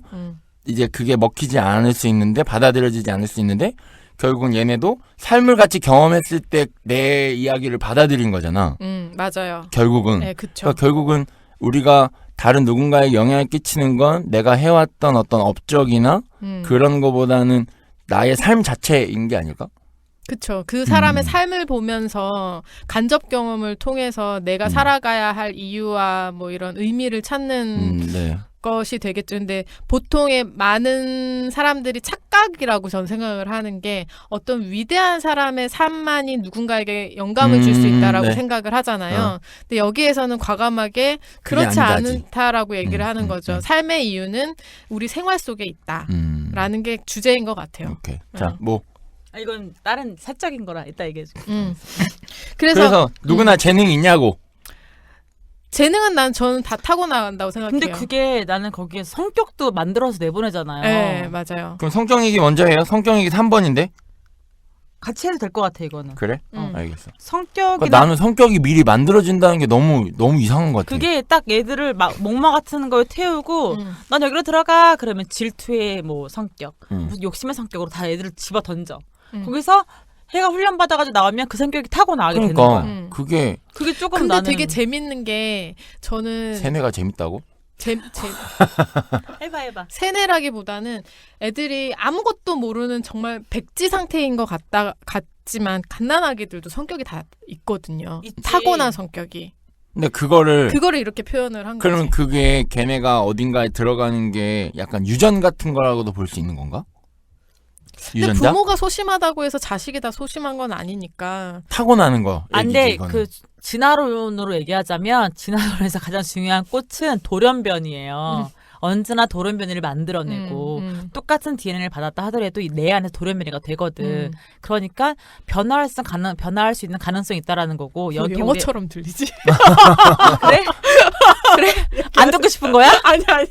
이제 그게 먹히지 않을 수 있는데 받아들여지지 않을 수 있는데 결국은 얘네도 삶을 같이 경험했을 때 내 이야기를 받아들인 거잖아. 맞아요. 결국은. 네, 그렇죠. 그러니까 결국은 우리가 다른 누군가에 영향을 끼치는 건 내가 해왔던 어떤 업적이나 그런 거보다는 나의 삶 자체인 게 아닐까? 그쵸. 그 사람의 삶을 보면서 간접 경험을 통해서 내가 살아가야 할 이유와 뭐 이런 의미를 찾는 네. 것이 되겠죠. 근데 보통의 많은 사람들이 착각이라고 전 생각을 하는 게 어떤 위대한 사람의 삶만이 누군가에게 영감을 줄 수 있다라고 네. 생각을 하잖아요. 근데 여기에서는 과감하게 그렇지 아니다지. 않다라고 얘기를 하는 거죠. 삶의 이유는 우리 생활 속에 있다라는 게 주제인 것 같아요. 오케이. 자, 뭐 이건 다른 사적인 거라 이따 얘기해줄게. 그래서 누구나 재능이 있냐고. 재능은 저는 다 타고난다고 생각해요. 근데 그게 나는 거기에 성격도 만들어서 내보내잖아요. 네, 맞아요. 그럼 성격얘기 먼저 해요. 성격얘기 3번인데. 같이 해도 될 것 같아 이거는. 그래? 음. 알겠어. 성격이 그러니까 나는 성격이 미리 만들어진다는 게 너무 이상한 것 같아. 그게 딱 얘들을 막 목마 같은 거에 태우고 넌 여기로 들어가 그러면 질투의 뭐 성격, 무슨 욕심의 성격으로 다 애들을 집어 던져. 거기서 해가 훈련 받아가지고 나오면 그 성격이 타고 나가게 되는 그러니까 거야. 그게 조금 근데 나는 되게 재밌는 게 저는 세뇌가 재밌다고? 해봐. 세뇌라기보다는 애들이 아무것도 모르는 정말 백지 상태인 것 같지만 갓난아기들도 성격이 다 있거든요. 있지. 타고난 성격이. 근데 그거를 이렇게 표현을 한 그러면 거지. 그게 걔네가 어딘가에 들어가는 게 약간 유전 같은 거라고도 볼 수 있는 건가? 근데 유전자? 부모가 소심하다고 해서 자식이 다 소심한 건 아니니까. 타고나는 거. 안돼 얘기지, 이거는. 그 진화론으로 얘기하자면 진화론에서 가장 중요한 꽃은 돌연변이에요. 언제나 돌연변이를 만들어내고 똑같은 DNA를 받았다 하더라도 내 안에 돌연변이가 되거든. 그러니까 변화할 수 있는 가능성이 있다라는 거고 여기 영어처럼 들리지? 그래? 그래? 안 듣고 싶은 거야? 아니야.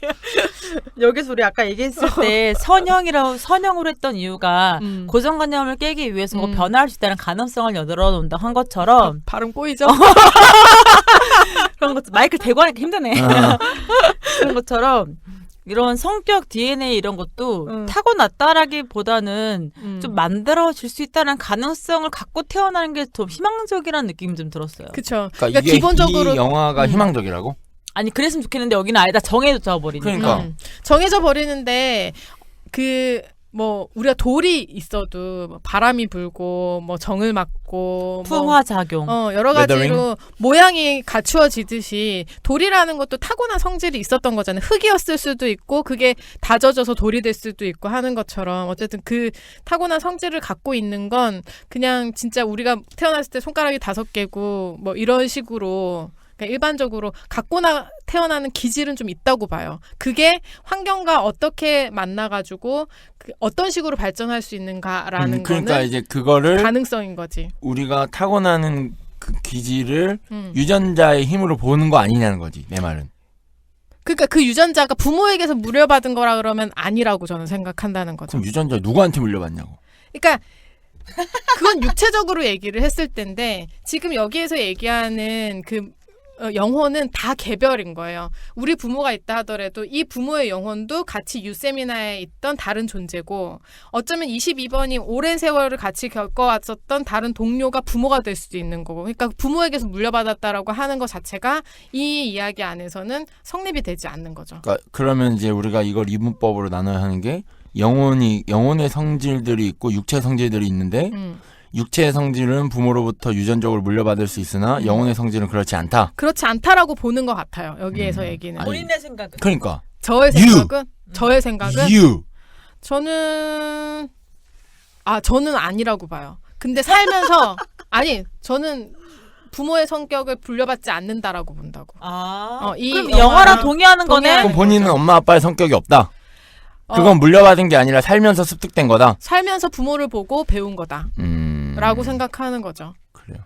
여기서 우리 아까 얘기했을 때 선형으로 했던 이유가 고정관념을 깨기 위해서 뭐 변화할 수 있다는 가능성을 열어놓는다 한 것처럼 발음 꼬이죠? 그런 것도 마이크를 대고 하니까 힘드네. 그런 것처럼 이런 성격 DNA 이런 것도 타고났다라기보다는 좀 만들어질 수 있다는 가능성을 갖고 태어나는 게 좀 희망적이라는 느낌이 좀 들었어요. 그쵸. 그러니까 이게 기본적으로 이 영화가 희망적이라고? 아니 그랬으면 좋겠는데 여기는 아예 다 정해져 버리니까. 그러니까. 정해져 버리는데 뭐 우리가 돌이 있어도 뭐 바람이 불고 뭐 정을 맞고 풍화작용. 여러 가지로 웨더링? 모양이 갖추어지듯이 돌이라는 것도 타고난 성질이 있었던 거잖아요. 흙이었을 수도 있고 그게 다져져서 돌이 될 수도 있고 하는 것처럼 어쨌든 그 타고난 성질을 갖고 있는 건 그냥 진짜 우리가 태어났을 때 손가락이 5개고 뭐 이런 식으로 그러니까 일반적으로 갖고 태어나는 기질은 좀 있다고 봐요. 그게 환경과 어떻게 만나가지고 어떤 식으로 발전할 수 있는가라는 그러니까 거는 이제 그거를 가능성인 거지. 우리가 타고나는 그 기질을 유전자의 힘으로 보는 거 아니냐는 거지, 내 말은. 그러니까 그 유전자가 부모에게서 물려받은 거라 그러면 아니라고 저는 생각한다는 거죠. 그럼 유전자 누구한테 물려받냐고. 그러니까 그건 육체적으로 얘기를 했을 텐데 지금 여기에서 얘기하는 그 영혼은 다 개별인 거예요. 우리 부모가 있다 하더라도 이 부모의 영혼도 같이 유세미나에 있던 다른 존재고 어쩌면 22번이 오랜 세월을 같이 겪어왔었던 다른 동료가 부모가 될 수도 있는 거고 그러니까 부모에게서 물려받았다라고 하는 것 자체가 이 이야기 안에서는 성립이 되지 않는 거죠. 그러니까 그러면 이제 우리가 이걸 이분법으로 나눠야 하는 게 영혼의 성질들이 있고 육체 성질들이 있는데 육체의 성질은 부모로부터 유전적으로 물려받을 수 있으나 영혼의 성질은 그렇지 않다. 그렇지 않다라고 보는 것 같아요. 여기에서 얘기는. 아니, 본인의 생각은. 그러니까 저의 생각은 저는 아니라고 봐요. 근데 살면서 저는 부모의 성격을 물려받지 않는다라고 본다고. 이 그럼 영화랑 동의하는 거네. 그럼 본인은 엄마 아빠의 성격이 없다. 그건 물려받은 게 아니라 살면서 습득된 거다. 살면서 부모를 보고 배운 거다. 라고 생각하는 거죠. 그래요.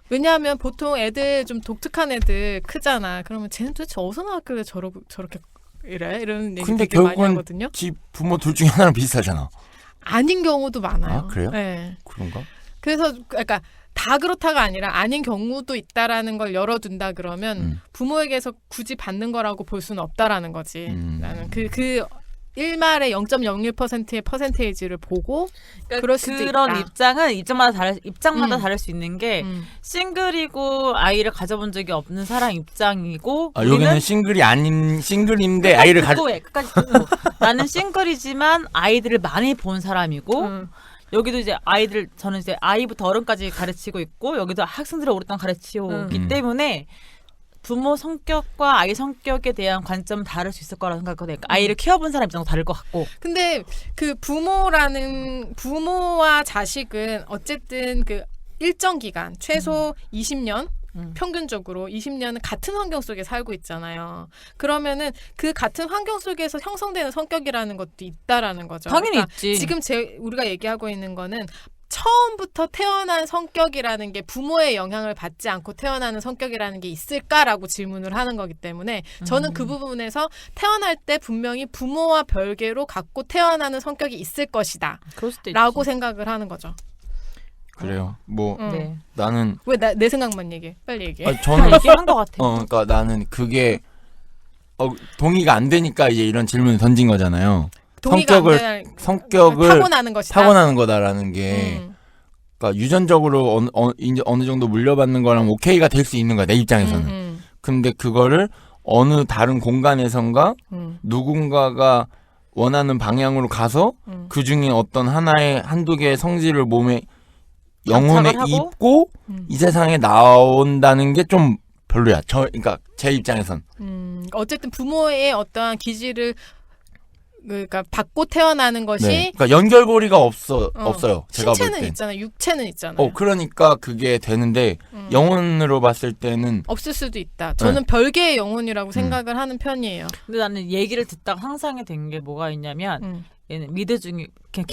왜냐하면 보통 애들 좀 독특한 애들 크잖아. 그러면 쟤는 도대체 어디서 나왔길래 저렇게 이래? 이런 얘기 근데 되게 많이 결국은 하거든요. 지 부모 둘 중에 하나랑 비슷하잖아. 아닌 경우도 많아요. 아, 그래요? 네. 그런가? 그래서 그러니까 다 그렇다가 아니라 아닌 경우도 있다라는 걸 열어둔다 그러면 부모에게서 굳이 받는 거라고 볼 수는 없다라는 거지. 나는 그 일말의 0.01%의 퍼센테이지를 보고 그럴 수도 그런 있다. 입장마다 다를 수 있는 게 싱글이고 아이를 가져본 적이 없는 사람 입장이고 여기는 싱글이 아닌 싱글인데 아이를 끝까지 듣고 나는 싱글이지만 아이들을 많이 본 사람이고 여기도 이제 저는 이제 아이부터 어른까지 가르치고 있고 여기도 학생들을 오랫동안 가르치고 있기 때문에 부모 성격과 아이 성격에 대한 관점은 다를 수 있을 거라고 생각하거든요. 그러니까 아이를 키워본 사람 입장도 다를 것 같고. 근데 그 부모와 자식은 어쨌든 그 일정 기간 최소 20년 평균적으로 20년은 같은 환경 속에 살고 있잖아요. 그러면은 그 같은 환경 속에서 형성되는 성격이라는 것도 있다라는 거죠. 당연히 그러니까 있지. 지금 우리가 얘기하고 있는 거는 처음부터 태어난 성격이라는 게 부모의 영향을 받지 않고 태어나는 성격이라는 게 있을까라고 질문을 하는 거기 때문에 저는 그 부분에서 태어날 때 분명히 부모와 별개로 갖고 태어나는 성격이 있을 것이다 그럴 수도 라고 있지. 생각을 하는 거죠. 그래요. 뭐 네. 나는 왜 내 생각만 얘기해? 빨리 얘기해. 저는 얘기한 것 같아. 그러니까 나는 그게 동의가 안 되니까 이제 이런 질문을 던진 거잖아요. 동의가 안 되는 성격을 타고나는 것이다. 타고나는 거다라는 게 그러니까 유전적으로 이제 어느 정도 물려받는 거랑 오케이가 될 수 있는 거야 내 입장에서는. 근데 그거를 어느 다른 공간에선가 누군가가 원하는 방향으로 가서 그 중에 어떤 하나의 한두 개의 성질을 몸에 영혼에 장착을 하고? 입고 이 세상에 나온다는 게 좀 별로야. 그러니까 제 입장에선. 어쨌든 부모의 어떠한 기질을 그러니까 받고 태어나는 것이 네. 그러니까 연결고리가 없어요. 제가 볼 신체는 때. 있잖아, 육체는 있잖아요. 그러니까 그게 되는데 영혼으로 봤을 때는 없을 수도 있다. 저는 별개의 영혼이라고 생각을 하는 편이에요. 근데 나는 얘기를 듣다가 상상이 된 게 뭐가 있냐면 얘는 미드 중에 그냥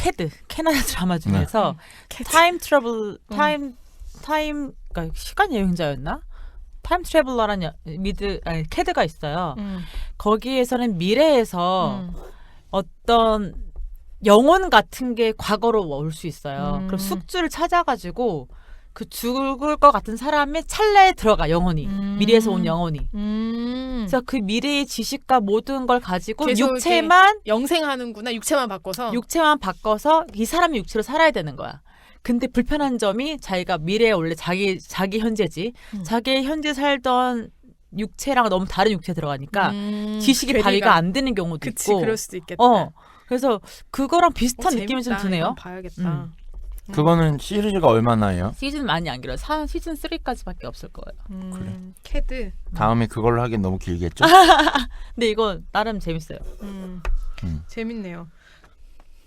캐나다 드라마 중에서 타임 트러블 그러니까 시간 여행자였나? 타임 트래블러라는 캐드가 있어요. 거기에서는 미래에서 어떤 영혼 같은 게 과거로 올 수 있어요. 그럼 숙주를 찾아가지고 그 죽을 것 같은 사람의 찰나에 들어가 영혼이 미래에서 온 영혼이. 그래서 그 미래의 지식과 모든 걸 가지고 계속 육체만 영생하는구나. 육체만 바꿔서. 이 사람의 육체로 살아야 되는 거야. 근데 불편한 점이 자기가 미래에 원래 자기 현재지. 자기 현재 살던 육체랑 너무 다른 육체에 들어가니까 지식이 괴리가. 발휘가 안 되는 경우도 그치, 있고. 그럴 수도 있겠다. 그래서 그거랑 비슷한 느낌이 좀 재밌다. 드네요. 이건 봐야겠다. 그거는 시리즈가 얼마나 해요? 시즌 많이 안 길어요. 시즌 3까지밖에 없을 거예요. 그래. 캐드. 다음에 그걸로 하긴 너무 길겠죠? 근데 이거 나름 재밌어요. 재밌네요.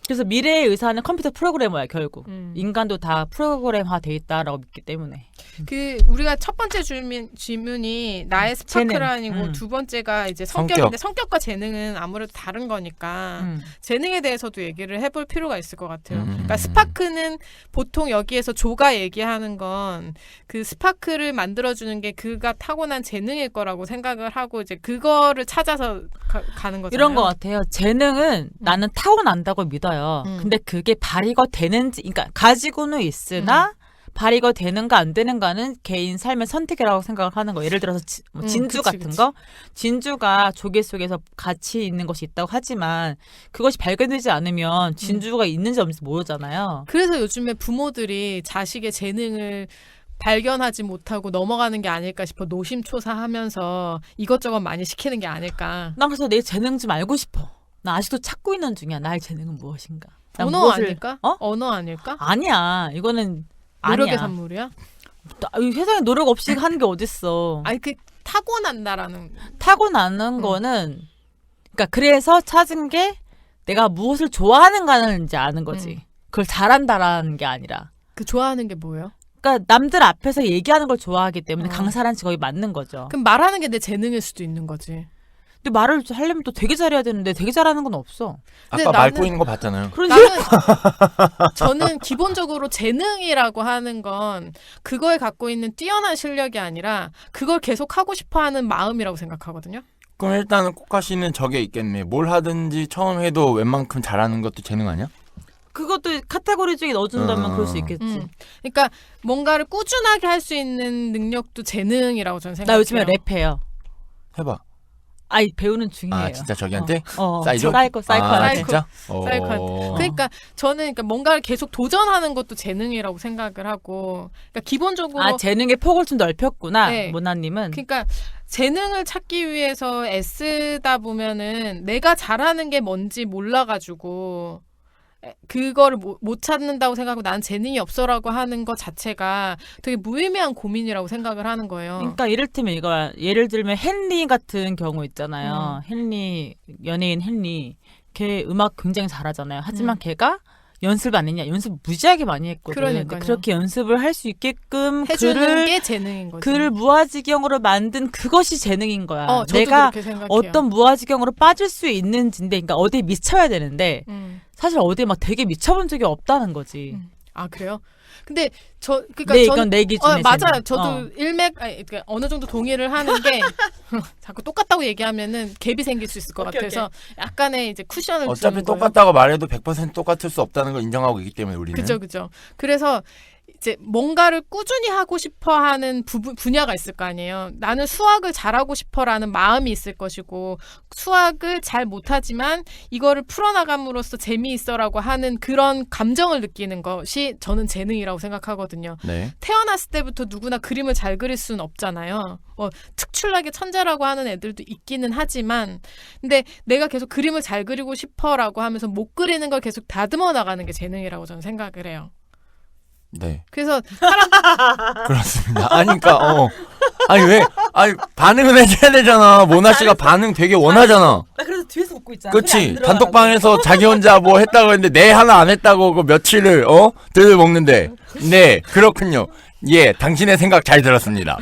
그래서 미래의 의사는 컴퓨터 프로그래머야 결국. 인간도 다 프로그램화 돼 있다라고 믿기 때문에. 그 우리가 첫 번째 질문이 나의 스파크라니고 재능. 두 번째가 이제 성격인데 성격과 재능은 아무래도 다른 거니까 재능에 대해서도 얘기를 해볼 필요가 있을 것 같아요. 그러니까 스파크는 보통 여기에서 조가 얘기하는 건 그 스파크를 만들어주는 게 그가 타고난 재능일 거라고 생각을 하고 이제 그거를 찾아서 가는 거잖아요. 이런 것 같아요. 재능은 나는 타고난다고 믿어요. 근데 그게 발휘가 되는지, 그러니까 가지고는 있으나 발휘가 되는가 안 되는가는 개인 삶의 선택이라고 생각을 하는 거. 예를 들어서 진주 그치, 같은 거. 진주가 조개 속에서 가치 있는 것이 있다고 하지만 그것이 발견되지 않으면 진주가 있는지 없는지 모르잖아요. 그래서 요즘에 부모들이 자식의 재능을 발견하지 못하고 넘어가는 게 아닐까 싶어 노심초사하면서 이것저것 많이 시키는 게 아닐까. 난 그래서 내 재능 좀 알고 싶어. 나 아직도 찾고 있는 중이야. 나의 재능은 무엇인가. 난 언어 아닐까? 언어 아닐까? 아니야. 이거는 노력의 아니야. 산물이야? 이 세상에 노력 없이 하는 게 어딨어. 아니 그 타고난다라는 타고나는 거는 그러니까 그래서 찾은 게 내가 무엇을 좋아하는가는 이제 아는 거지. 그걸 잘한다라는 게 아니라. 그 좋아하는 게 뭐예요? 그러니까 남들 앞에서 얘기하는 걸 좋아하기 때문에 강사란 직업이 맞는 거죠. 그럼 말하는 게 내 재능일 수도 있는 거지. 근데 말을 하려면 또 되게 잘해야 되는데 되게 잘하는 건 없어. 근데 아까 말 나는- 꼬이는 거 봤잖아요. 저는 기본적으로 재능이라고 하는 건 그거에 갖고 있는 뛰어난 실력이 아니라 그걸 계속 하고 싶어하는 마음이라고 생각하거든요. 그럼 일단은 코카씨는 저게 있겠네. 뭘 하든지 처음 해도 웬만큼 잘하는 것도 재능 아니야? 그것도 카테고리 중에 넣어준다면 그럴 수 있겠지. 그러니까 뭔가를 꾸준하게 할 수 있는 능력도 재능이라고 저는 생각해요. 나 요즘에 랩해요. 해봐. 아이 배우는 중이에요. 아 진짜 저기한테? 사이코. 아 진짜? 사이코한테. 그러니까 저는 뭔가를 계속 도전하는 것도 재능이라고 생각을 하고, 그러니까 기본적으로 재능의 폭을 좀 넓혔구나. 네. 모나님은. 그러니까 재능을 찾기 위해서 애쓰다 보면은 내가 잘하는 게 뭔지 몰라가지고 그거를 못 찾는다고 생각하고 난 재능이 없어라고 하는 것 자체가 되게 무의미한 고민이라고 생각을 하는 거예요. 그러니까 이를테면 이거야. 예를 들면 헨리 같은 경우 있잖아요. 헨리 연예인 헨리 걔 음악 굉장히 잘하잖아요. 하지만 걔가 연습 안 했냐? 연습 무지하게 많이 했거든. 그러니까요. 그렇게 연습을 할 수 있게끔 해주는 게 재능인 거죠. 그를 무아지경으로 만든 그것이 재능인 거야. 저도 내가 그렇게 생각해요. 어떤 무아지경으로 빠질 수 있는지인데, 그러니까 어디에 미쳐야 되는데 사실 어디에 막 되게 미쳐본 적이 없다는 거지. 아 그래요? 근데 그러니까 이건 내 기준에 맞아요. 저도 그러니까 어느 정도 동의를 하는 게 자꾸 똑같다고 얘기하면은 갭이 생길 수 있을 것 같아서 약간의 이제 쿠션을 어차피 주는 똑같다고 말해도 100% 똑같을 수 없다는 걸 인정하고 있기 때문에 우리는. 그죠. 그래서 이제 뭔가를 꾸준히 하고 싶어하는 분야가 있을 거 아니에요. 나는 수학을 잘하고 싶어라는 마음이 있을 것이고 수학을 잘 못하지만 이거를 풀어나감으로써 재미있어라고 하는 그런 감정을 느끼는 것이 저는 재능이라고 생각하거든요. 네. 태어났을 때부터 누구나 그림을 잘 그릴 수는 없잖아요. 특출나게 천재라고 하는 애들도 있기는 하지만 근데 내가 계속 그림을 잘 그리고 싶어라고 하면서 못 그리는 걸 계속 다듬어 나가는 게 재능이라고 저는 생각을 해요. 네. 그래서 그렇습니다. 아니, 그러니까 반응은 해줘야 되잖아. 모나 씨가 반응 되게 원하잖아. 나 그래서 뒤에서 웃고 있잖아. 그렇지. 단톡방에서 자기 혼자 뭐 했다고 했는데 내 하나 안 했다고 그 며칠을 들을 먹는데. 네, 그렇군요. 예, 당신의 생각 잘 들었습니다.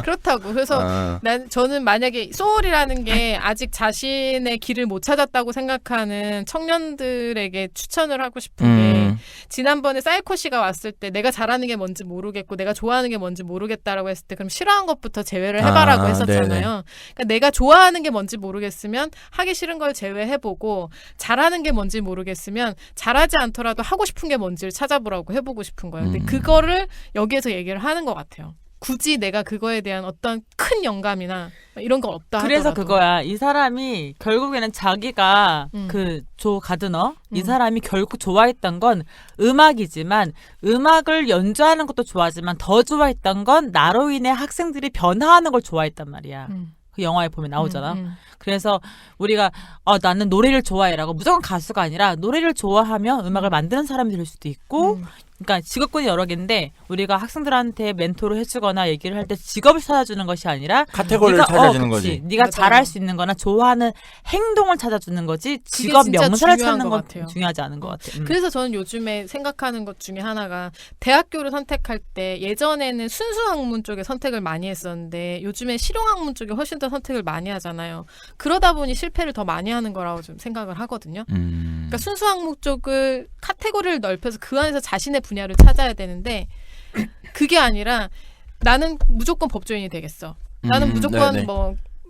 그렇다고. 그래서 저는 만약에 소울이라는 게 아직 자신의 길을 못 찾았다고 생각하는 청년들에게 추천을 하고 싶은 게 지난번에 사이코 씨가 왔을 때 내가 잘하는 게 뭔지 모르겠고 내가 좋아하는 게 뭔지 모르겠다라고 했을 때 그럼 싫어하는 것부터 제외를 해봐라고 했었잖아요. 네네. 그러니까 내가 좋아하는 게 뭔지 모르겠으면 하기 싫은 걸 제외해보고 잘하는 게 뭔지 모르겠으면 잘하지 않더라도 하고 싶은 게 뭔지를 찾아보라고 해보고 싶은 거예요. 근데 그거를 여기에서 얘기를 하는 것 같아요. 굳이 내가 그거에 대한 어떤 큰 영감이나 이런 거 없다 그래서 하더라도. 그거야. 이 사람이 결국에는 자기가 그 조 가드너 이 사람이 결국 좋아했던 건 음악이지만 음악을 연주하는 것도 좋아하지만 더 좋아했던 건 나로 인해 학생들이 변화하는 걸 좋아했단 말이야. 그 영화에 보면 나오잖아. 그래서 우리가 나는 노래를 좋아해라고 무조건 가수가 아니라 노래를 좋아하면 음악을 만드는 사람이 될 수도 있고 그러니까 직업군이 여러 개인데 우리가 학생들한테 멘토를 해주거나 얘기를 할 때 직업을 찾아주는 것이 아니라 카테고리를 찾아주는 거지. 네가 맞아요. 잘할 수 있는 거나 좋아하는 행동을 찾아주는 거지 그게 직업 진짜 명사를 중요한 찾는 것 건 같아요. 중요하지 않은 것 같아. 그래서 저는 요즘에 생각하는 것 중에 하나가 대학교를 선택할 때 예전에는 순수학문 쪽에 선택을 많이 했었는데 요즘에 실용학문 쪽에 훨씬 더 선택을 많이 하잖아요. 그러다 보니 실패를 더 많이 하는 거라고 좀 생각을 하거든요. 그러니까 순수학문 쪽을 카테고리를 넓혀서 그 안에서 자신의 분야를 찾아야 되는데 그게 아니라 나는 무조건 법조인이 되겠어. 나는 무조건 네네.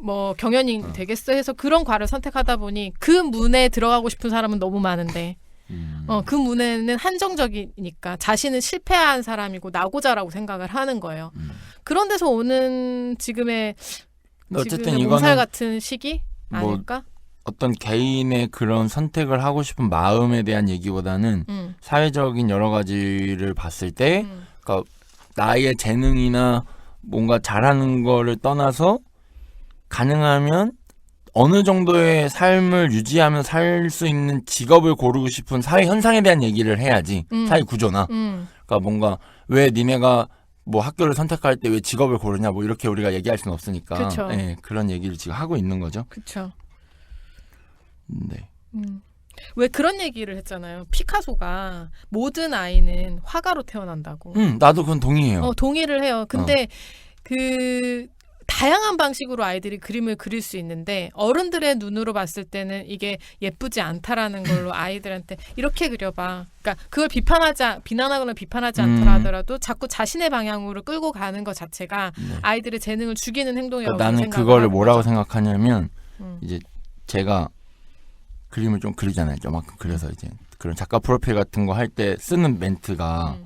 뭐 경연이 되겠어 해서 그런 과를 선택하다 보니 그 문에 들어가고 싶은 사람은 너무 많은데 그 문에는 한정적이니까 자신은 실패한 사람이고 나고자라고 생각을 하는 거예요. 그런 데서 오는 지금의 어쨌든 몸살 이거는 같은 시기 뭐 아닐까? 어떤 개인의 그런 선택을 하고 싶은 마음에 대한 얘기보다는 사회적인 여러 가지를 봤을 때 그러니까 나의 재능이나 뭔가 잘하는 거를 떠나서 가능하면 어느 정도의 삶을 유지하며 살 수 있는 직업을 고르고 싶은 사회 현상에 대한 얘기를 해야지. 사회 구조나. 그러니까 뭔가 왜 니네가 뭐 학교를 선택할 때 왜 직업을 고르냐 뭐 이렇게 우리가 얘기할 수는 없으니까. 그쵸. 네, 그런 얘기를 지금 하고 있는 거죠. 그렇죠. 네. 왜 그런 얘기를 했잖아요. 피카소가 모든 아이는 화가로 태어난다고. 나도 그건 동의해요. 동의를 해요. 근데 그 다양한 방식으로 아이들이 그림을 그릴 수 있는데 어른들의 눈으로 봤을 때는 이게 예쁘지 않다라는 걸로 아이들한테 이렇게 그려봐. 그러니까 그걸 비난하거나 비판하지 않더라 하더라도 자꾸 자신의 방향으로 끌고 가는 것 자체가 아이들의 재능을 죽이는 행동이라고 그러니까 나는 생각을 그거를 하는 뭐라고 거죠. 생각하냐면 이제 제가 그림을 좀 그리잖아요. 저만큼 그래서 이제 그런 작가 프로필 같은 거 할 때 쓰는 멘트가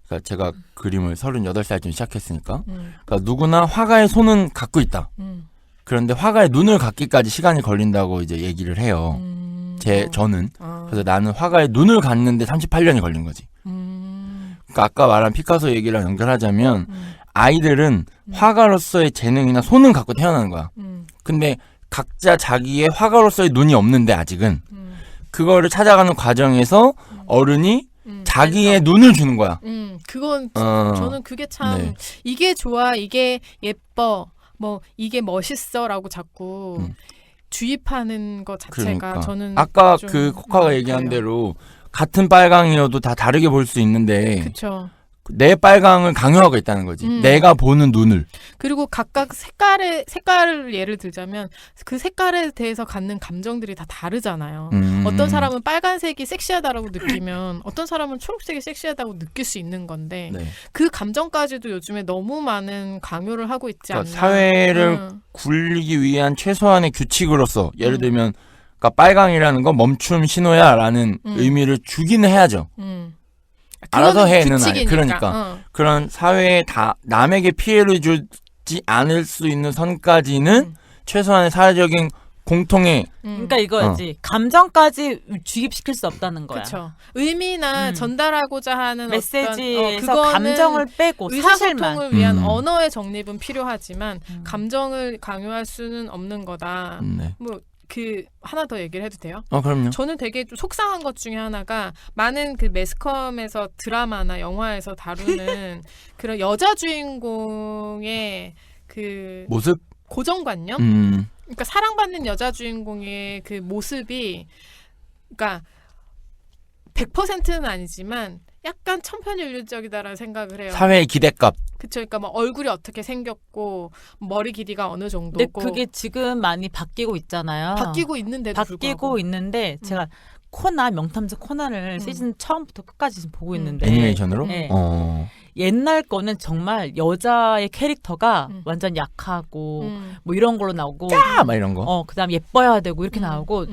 그러니까 제가 그림을 38살쯤 시작했으니까 그러니까 누구나 화가의 손은 갖고 있다. 그런데 화가의 눈을 갖기까지 시간이 걸린다고 이제 얘기를 해요. 저는. 그래서 나는 화가의 눈을 갖는데 38년이 걸린 거지. 그러니까 아까 말한 피카소 얘기랑 연결하자면 아이들은 화가로서의 재능이나 손은 갖고 태어나는 거야. 근데 각자 자기의 화가로서의 눈이 없는데 아직은 그거를 찾아가는 과정에서 어른이 자기의 눈을 주는 거야. 그건 어. 저는 그게 참 네. 이게 좋아, 이게 예뻐, 뭐 이게 멋있어라고 자꾸 주입하는 것 자체가 그러니까 저는 아까 좀 그 코카가 마음에 얘기한 걸려요. 대로 같은 빨강이어도 다 다르게 볼 수 있는데 그쵸. 내 빨강을 강요하고 있다는 거지. 내가 보는 눈을. 그리고 각각 색깔을 예를 들자면 그 색깔에 대해서 갖는 감정들이 다 다르잖아요. 어떤 사람은 빨간색이 섹시하다라고 느끼면 어떤 사람은 초록색이 섹시하다고 느낄 수 있는 건데 네. 그 감정까지도 요즘에 너무 많은 강요를 하고 있지 않나. 그러니까 사회를 굴리기 위한 최소한의 규칙으로서 예를 들면 그러니까 빨강이라는 건 멈춤 신호야라는 의미를 주기는 해야죠. 알아서 해는 아니. 그러니까 그런 사회에 다 남에게 피해를 주지 않을 수 있는 선까지는 최소한의 사회적인 공통의 그러니까 이거지. 감정까지 주입시킬 수 없다는 거야. 그렇죠. 의미나 전달하고자 하는 메시지에서 그거는 감정을 빼고 사실만. 의사소통을 위한 언어의 정립은 필요하지만 감정을 강요할 수는 없는 거다. 네. 뭐 그 하나 더 얘기를 해도 돼요? 그럼요. 저는 되게 좀 속상한 것 중에 하나가 많은 그 매스컴에서 드라마나 영화에서 다루는 그런 여자 주인공의 그 모습? 고정관념? 그러니까 사랑받는 여자 주인공의 그 모습이 그러니까 100%는 아니지만 약간 천편일률적이다라는 생각을 해요. 사회의 기대값. 그쵸. 그러니까 뭐 얼굴이 어떻게 생겼고 머리 길이가 어느 근데 정도고 그게 지금 많이 바뀌고 있잖아요. 바뀌고 있는데도 바뀌고 불구하고. 있는데 제가 명탐정 코난을 시즌 처음부터 끝까지 지금 보고 있는데 애니메이션으로? 네. 옛날 옛날 거는 정말 여자의 캐릭터가 완전 약하고 뭐 이런 걸로 나오고 막 이런 거. 그다음 예뻐야 되고 이렇게 나오고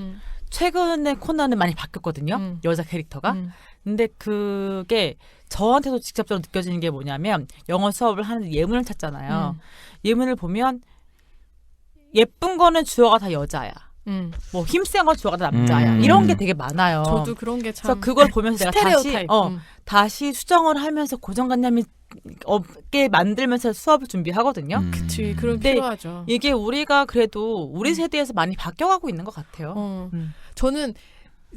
최근에 코난은 많이 바뀌었거든요. 여자 캐릭터가. 근데 그게 저한테도 직접적으로 느껴지는 게 뭐냐면 영어 수업을 하는데 예문을 찾잖아요. 예문을 보면 예쁜 거는 주어가 다 여자야. 뭐 힘센 건 주어가 다 남자야. 이런 게 되게 많아요. 저도 그런 게 참. 그래서 그걸 보면서 내가 다시 스테레오타입. 다시 수정을 하면서 고정관념이 없게 만들면서 수업을 준비하거든요. 그치. 그럼 근데 필요하죠. 이게 우리가 그래도 우리 세대에서 많이 바뀌어가고 있는 것 같아요. 저는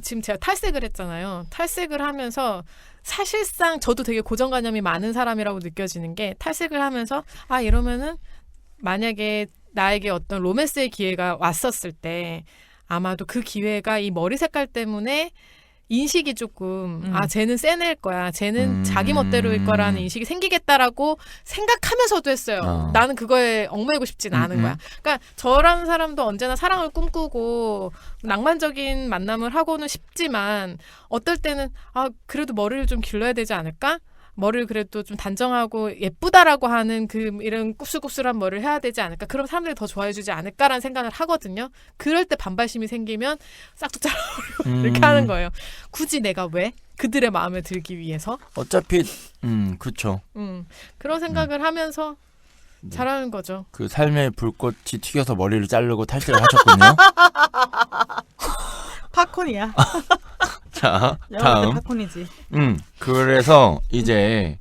지금 제가 탈색을 했잖아요. 탈색을 하면서 사실상 저도 되게 고정관념이 많은 사람이라고 느껴지는 게 탈색을 하면서 이러면은 만약에 나에게 어떤 로맨스의 기회가 왔었을 때 아마도 그 기회가 이 머리 색깔 때문에 인식이 조금 쟤는 세낼 거야. 쟤는 자기 멋대로일 거라는 인식이 생기겠다라고 생각하면서도 했어요. 나는 그거에 얽매이고 싶지는 않은 거야. 그러니까 저라는 사람도 언제나 사랑을 꿈꾸고 낭만적인 만남을 하고는 싶지만 어떨 때는 그래도 머리를 좀 길러야 되지 않을까? 머리를 그래도 좀 단정하고 예쁘다라고 하는 그 이런 굽슬굽슬한 머리를 해야 되지 않을까? 그럼 사람들이 더 좋아해 주지 않을까라는 생각을 하거든요. 그럴 때 반발심이 생기면 싹둑 잘라버리고 이렇게 하는 거예요. 굳이 내가 왜? 그들의 마음에 들기 위해서? 어차피 그쵸. 그런 생각을 하면서 잘하는 거죠. 그 삶의 불꽃이 튀겨서 머리를 자르고 탈색을 하셨군요. 팝콘이야. 자, 다음. 팝콘이지. 그래서 이제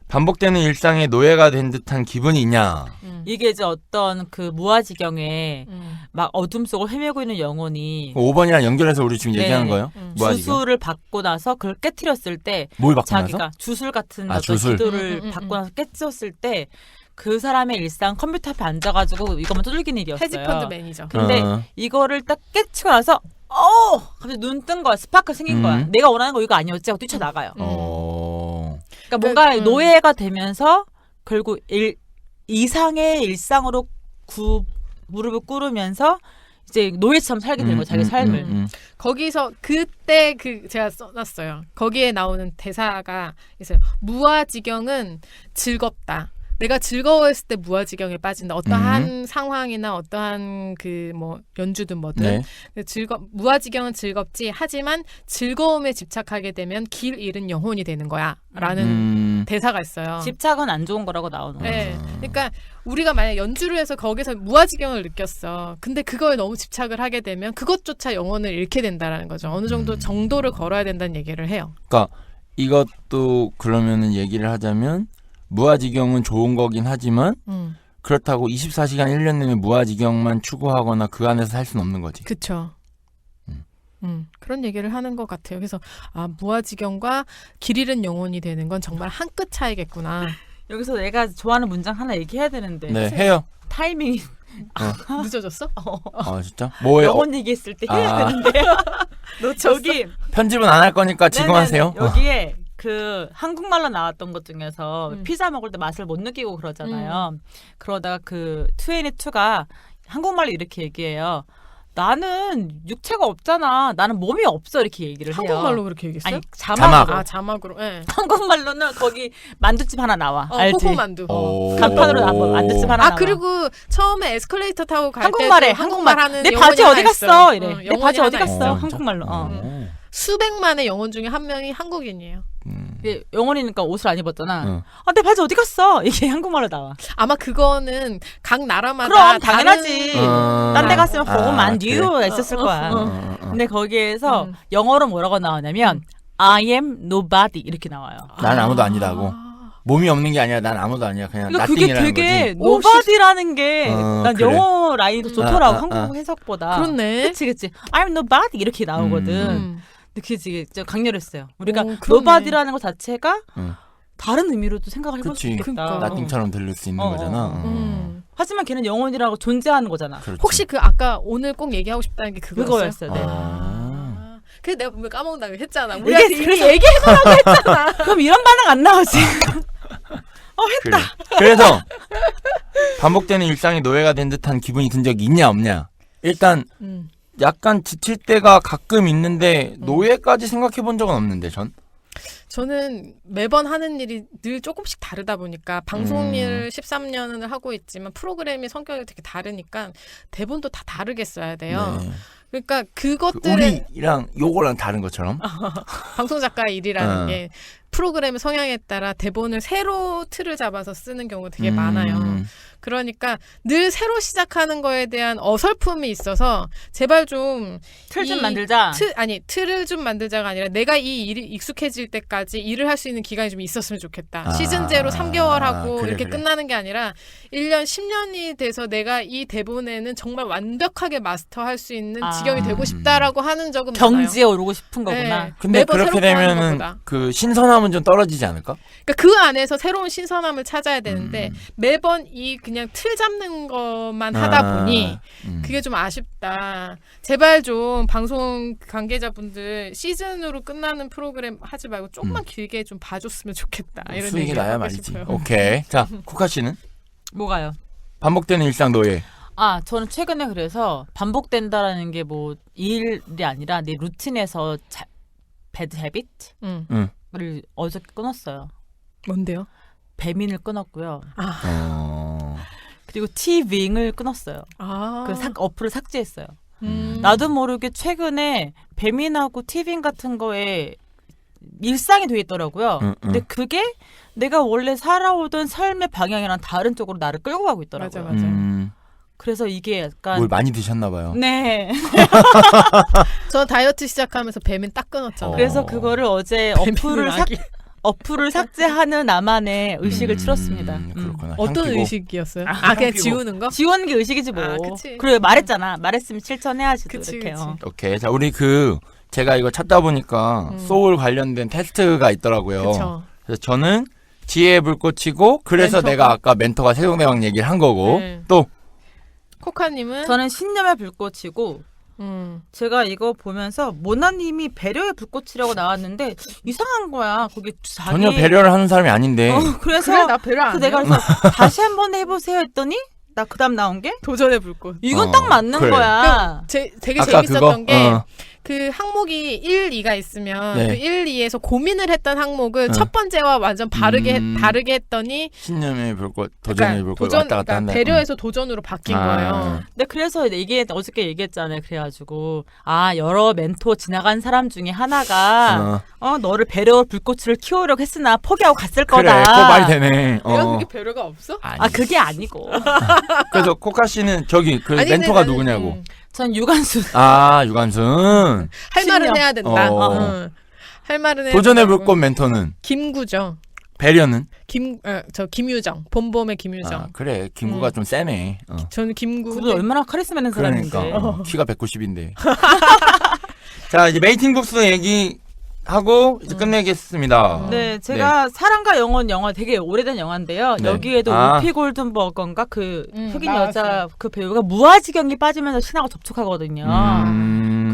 반복되는 일상의 노예가 된 듯한 기분이 있냐. 이게 이제 어떤 그 무아지경에 막 어둠 속을 헤매고 있는 영혼이 5번이랑 연결해서 우리 지금 얘기하는 네. 거예요? 뭐야, 지금? 주술을 받고 나서 그걸 깨트렸을 때 뭘 받고 나서? 자기가 주술 같은 어떤 주술. 기도를 받고 나서 깨트렸을 때 그 사람의 일상 컴퓨터 앞에 앉아가지고 이것만 두들기는 일이었어요. 헤지펀드 매니저. 근데 이거를 딱 깨치고 나서 갑자기 눈 뜬 거야. 스파크 생긴 거야. 내가 원하는 거 이거 아니었지 하고 뛰쳐나가요. 그러니까 뭔가 노예가 되면서 결국 이상의 일상으로 무릎을 꿇으면서 이제 노예처럼 살게 되는 거예요. 자기 삶을. 거기서 그때 제가 써놨어요. 거기에 나오는 대사가 있어요. 무아지경은 즐겁다. 내가 즐거워했을 때 무아지경에 빠진다. 어떠한 상황이나 어떠한 그 뭐 연주든 뭐든 무아지경은 즐겁지. 하지만 즐거움에 집착하게 되면 길 잃은 영혼이 되는 거야라는 대사가 있어요. 집착은 안 좋은 거라고 나오는 거죠. 네. 그러니까 우리가 만약 연주를 해서 거기서 무아지경을 느꼈어. 근데 그거에 너무 집착을 하게 되면 그것조차 영혼을 잃게 된다라는 거죠. 어느 정도 정도를 걸어야 된다는 얘기를 해요. 그러니까 이것도 그러면은 얘기를 하자면 무아지경은 좋은 거긴 하지만 그렇다고 24시간 1년 내내 무아지경만 추구하거나 그 안에서 살 수는 없는 거지. 그렇죠. 그런 얘기를 하는 것 같아요. 그래서 무아지경과 길 잃은 영혼이 되는 건 정말 한 끗 차이겠구나. 여기서 내가 좋아하는 문장 하나 얘기해야 되는데. 네, 해요. 타이밍이 늦어졌어? 진짜? 뭐예요? 영혼 얘기했을 때 해야 되는데. 저기 편집은 안 할 거니까 지금 네네네. 하세요. 여기에 그 한국말로 나왔던 것 중에서 피자 먹을 때 맛을 못 느끼고 그러잖아요. 그러다가 그 2NE2가 한국말로 이렇게 얘기해요. 나는 육체가 없잖아. 나는 몸이 없어. 이렇게 얘기를 해요. 한국말로 그렇게 얘기했어요? 아니 자막으로. 자막. 자막으로. 네. 한국말로는 거기 만두집 하나 나와. 알지? 호호만두. 간판으로 나와. 만두집 하나 나와. 그리고 처음에 에스컬레이터 타고 갈 한국말에 때도 한국말 하는 내 영혼이 바지 하나 어디 있어. 갔어? 이래. 내 영혼이 바지 어디 하나 갔어? 있어. 한국말로. 수백만의 영혼 중에 한 명이 한국인이에요. 영혼이니까 옷을 안 입었잖아. 내 바지 어디 갔어? 이게 한국말로 나와. 아마 그거는 각 나라마다 그럼 당연하지. 다른- 딴 데 갔으면 보고만 그래? 뉴 했었을 거야. 근데 거기에서 영어로 뭐라고 나오냐면 I am nobody 이렇게 나와요. 난 아무도 아니다고. 몸이 없는 게 아니라 난 아무도 아니야. 그냥 그러니까 그게 나띵이라는 되게 거지. nobody라는 게 난 그래. 영어 라인이 더 좋더라고. 한국 해석보다. 그렇네. 그치. I'm nobody 이렇게 나오거든. 근데 그게 진짜 강렬했어요. 우리가 그러네. nobody라는 것 자체가 응. 다른 의미로도 생각을 해볼 수 그치. 있겠다. 그러니까. 나띵처럼 들릴 수 있는 거잖아. 하지만 걔는 영혼이라고 존재하는 거잖아. 그렇지. 혹시 그 아까 오늘 꼭 얘기하고 싶다는 게 그거였어요? 그거였어요. 네. 그래 내가 분명 까먹는다고 했잖아. 이게 우리한테 이미 그래서- 얘기해달라고 했잖아. 그럼 이런 반응 안 나오지. 그래. 그래서 반복되는 일상이 노예가 된 듯한 기분이 든 적이 있냐 없냐. 일단 약간 지칠 때가 가끔 있는데 노예까지 생각해 본 적은 없는데 전. 저는 매번 하는 일이 늘 조금씩 다르다 보니까 방송 일 13년을 하고 있지만 프로그램이 성격이 되게 다르니까 대본도 다 다르게 써야 돼요. 네. 그러니까 그것들은 우리랑 요거랑 다른 것처럼. 방송 작가의 일이라는 어. 게 프로그램의 성향에 따라 대본을 새로 틀을 잡아서 쓰는 경우가 되게 많아요. 그러니까 늘 새로 시작하는 거에 대한 어설픔이 있어서 제발 좀 틀 좀 이 만들자. 틀을 좀 만들자가 아니라 내가 이 일이 익숙해질 때까지 일을 할 수 있는 기간이 좀 있었으면 좋겠다. 아, 시즌제로 3개월 하고 그래, 이렇게 그래. 끝나는 게 아니라 1년, 10년이 돼서 내가 이 대본에는 정말 완벽하게 마스터할 수 있는 지경이 되고 싶다라고 하는 적은 경지에 오르고 싶은 많아요. 거구나. 네. 근데 매번 그렇게 새롭게 하는 되면은 것보다. 그 신선함은 좀 떨어지지 않을까? 그러니까 그 안에서 새로운 신선함을 찾아야 되는데 매번 이 그냥 틀 잡는 것만 하다 보니 그게 좀 아쉽다. 제발 좀 방송 관계자분들 시즌으로 끝나는 프로그램 하지 말고 조금만 길게 좀 봐줬으면 좋겠다. 이런 수익이 얘기를 나야 하고 말이지. 싶어요. 오케이. 자, 쿠카 씨는 뭐가요? 반복되는 일상 노예. 저는 최근에 그래서 반복된다라는 게 뭐 일이 아니라 내 루틴에서 배드 헤비트를 어저께 끊었어요. 뭔데요? 배민을 끊었고요. 어. 그리고 티윙을 끊었어요. 아, 어플을 삭제했어요. 나도 모르게 최근에 배민하고 티빙 같은 거에 일상이 돼 있더라고요. 근데 그게 내가 원래 살아오던 삶의 방향이랑 다른 쪽으로 나를 끌고 가고 있더라고요. 맞아. 그래서 이게 약간 뭘 많이 드셨나 봐요. 네. 저 다이어트 시작하면서 배민 딱 끊었잖아요. 그래서 그거를 어제 어플을 삭제하는 나만의 의식을 치렀습니다. 그렇구나. 어떤 향기고. 의식이었어요? 아, 그냥 향기고. 지우는 거? 지우는 게 의식이지 뭐. 그치. 그래 말했잖아. 말했으면 실천해야지. 그치, 이렇게. 그치. 오케이. 자, 우리 제가 이거 찾다 보니까 소울 관련된 테스트가 있더라고요. 그쵸. 그래서 저는 지혜의 불꽃이고 그래서 멘토가. 내가 아까 멘토가 세종대왕 얘기를 한 거고 네. 또 코카님은 저는 신념의 불꽃이고 제가 이거 보면서 모나님이 배려의 불꽃이라고 나왔는데 이상한 거야. 거기 자기 전혀 배려를 하는 사람이 아닌데 그래서 그래 나 배려 안 해. 내가 그래서 다시 한번 해보세요 했더니 나 그다음 나온 게 도전의 불꽃. 이건 딱 맞는 그래. 거야. 되게 아까 재밌었던 그거? 게 그 항목이 1, 2가 있으면 네. 그 1, 2에서 고민을 했던 항목을 첫 번째와 완전 다르게 했더니 신념의 불꽃, 도전의 불꽃 도전, 왔다 갔다 그러니까 한다. 배려에서 도전으로 바뀐 거예요. 근데 그래서 어저께 얘기했잖아요. 그래가지고 여러 멘토 지나간 사람 중에 하나가 너를 배려 불꽃을 키우려고 했으나 포기하고 갔을 그래, 거다. 그거 말이 되네. 내가 그게 배려가 없어? 그게 아니고. 그래서 코카 씨는 저기 그 아니, 멘토가 나는, 누구냐고. 전 유관순. 유관순. 할 말은 신념. 해야 된다. 할 말은 해야 도전의 된다고. 불꽃 멘토는 김구죠. 배려는? 김유정. 봄봄의 김유정. 그래, 김구가 좀 세네. 저는 김구. 그분 얼마나 카리스마 있는 그러니까 사람인데. 키가 190인데. 자, 이제 메이팅 북스 얘기하고 이제 끝내겠습니다. 네, 제가 사랑과 영혼 영화 되게 오래된 영화인데요. 네. 여기에도 아. 우피 골든버거인가 그 흑인 나왔어요. 여자 그 배우가 무아지경에 빠지면서 신하고 접촉하거든요.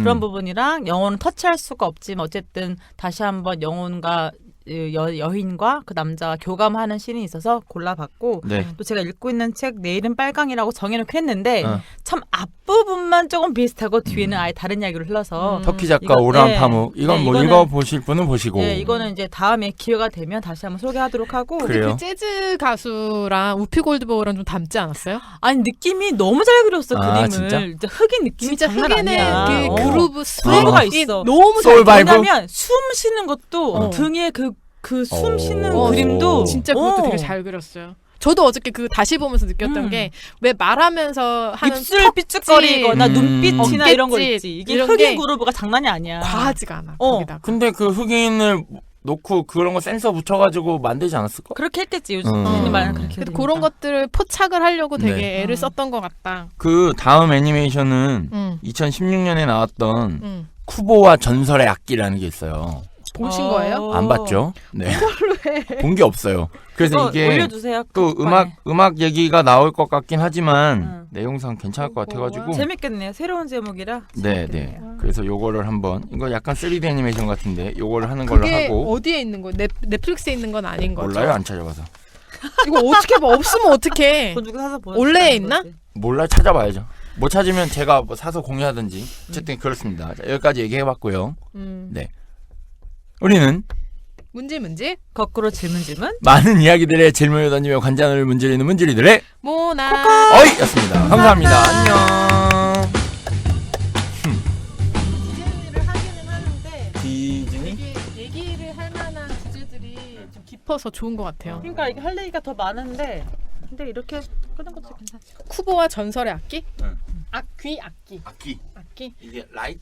그런 부분이랑 영혼은 터치할 수가 없지만 어쨌든 다시 한번 영혼과 여인과 그 남자가 교감하는 씬이 있어서 골라봤고 네. 또 제가 읽고 있는 책 내일은 빨강이라고 정해놓긴 했는데 어. 참 앞부분만 조금 비슷하고 뒤에는 아예 다른 이야기를 흘러서 터키 작가 이거- 오란 네. 파묵. 이건 네, 뭐 이거는- 읽어보실 분은 보시고. 네, 이거는 이제 다음에 기회가 되면 다시 한번 소개하도록 하고 그래요? 그 재즈 가수랑 우피 골드버거랑 좀 닮지 않았어요? 아니 느낌이 너무 잘 그렸어 아, 그림을 진짜? 흑인 느낌이 진짜 장난 흑인의 아니야. 그 그루브 그루브가 스웨이 있어. 너무 소울 잘 바이브? 왜냐면 숨 쉬는 것도 어. 등에 그 숨 쉬는 오. 그림도 진짜 그것도 어. 되게 잘 그렸어요. 저도 어저께 그 다시 보면서 느꼈던 게 왜 말하면서 하는 입술 삐죽거리거나 눈빛이나 이런 거 어깨짓, 있지. 이게 이런 흑인 게 그루브가 장난이 아니야. 과하지가 않아. 어. 거기다가. 근데 그 흑인을 놓고 그런 거 센서 붙여가지고 만들지 않았을까? 그렇게 했겠지. 요즘 음. 말은 그렇게. 그래도 되니까. 그런 것들을 포착을 하려고 되게 네. 애를 썼던 것 같다. 그 다음 애니메이션은 응. 2016년에 나왔던 응. 쿠보와 전설의 악기라는 게 있어요. 보신 거예요? 안 봤죠? 네. 본 게 없어요. 그래서 그거 이게 올려주세요. 또 톡방에. 음악 얘기가 나올 것 같긴 하지만 응. 내용상 괜찮을 것 같아가지고. 재밌겠네요. 새로운 제목이라. 네, 네. 재밌겠네요. 그래서 요거를 한번 이거 약간 3D 애니메이션 같은데 요거를 하는 걸로 그게 하고. 어디에 있는 거예요? 넷플릭스에 있는 건 아닌 거죠? 몰라요, 안 찾아봐서. 이거 어떻게 봐? 없으면 어떡해? 돈 주고 사서 보여. 원래에 있나? 몰라 찾아봐야죠. 못 찾으면 제가 뭐 사서 공유하든지. 어쨌든 그렇습니다. 자, 여기까지 얘기해봤고요. 네. 우리는 문지 거꾸로 질문. 많은 이야기들의 질문을 던지며 관장을 문지르는 문지리들의 모나 어이였습니다. 감사합니다. 안녕. 디즈니를 하기는 하는데 디즈니? 되게 얘기를 할 만한 주제들이 좀 깊어서 좋은 것 같아요. 그러니까 이게 할 얘기가 더 많은데 근데 이렇게 끄는 것도 괜찮지. 쿠보와 전설의 악기? 응. 악기. 악기. 악기. 이게 라이트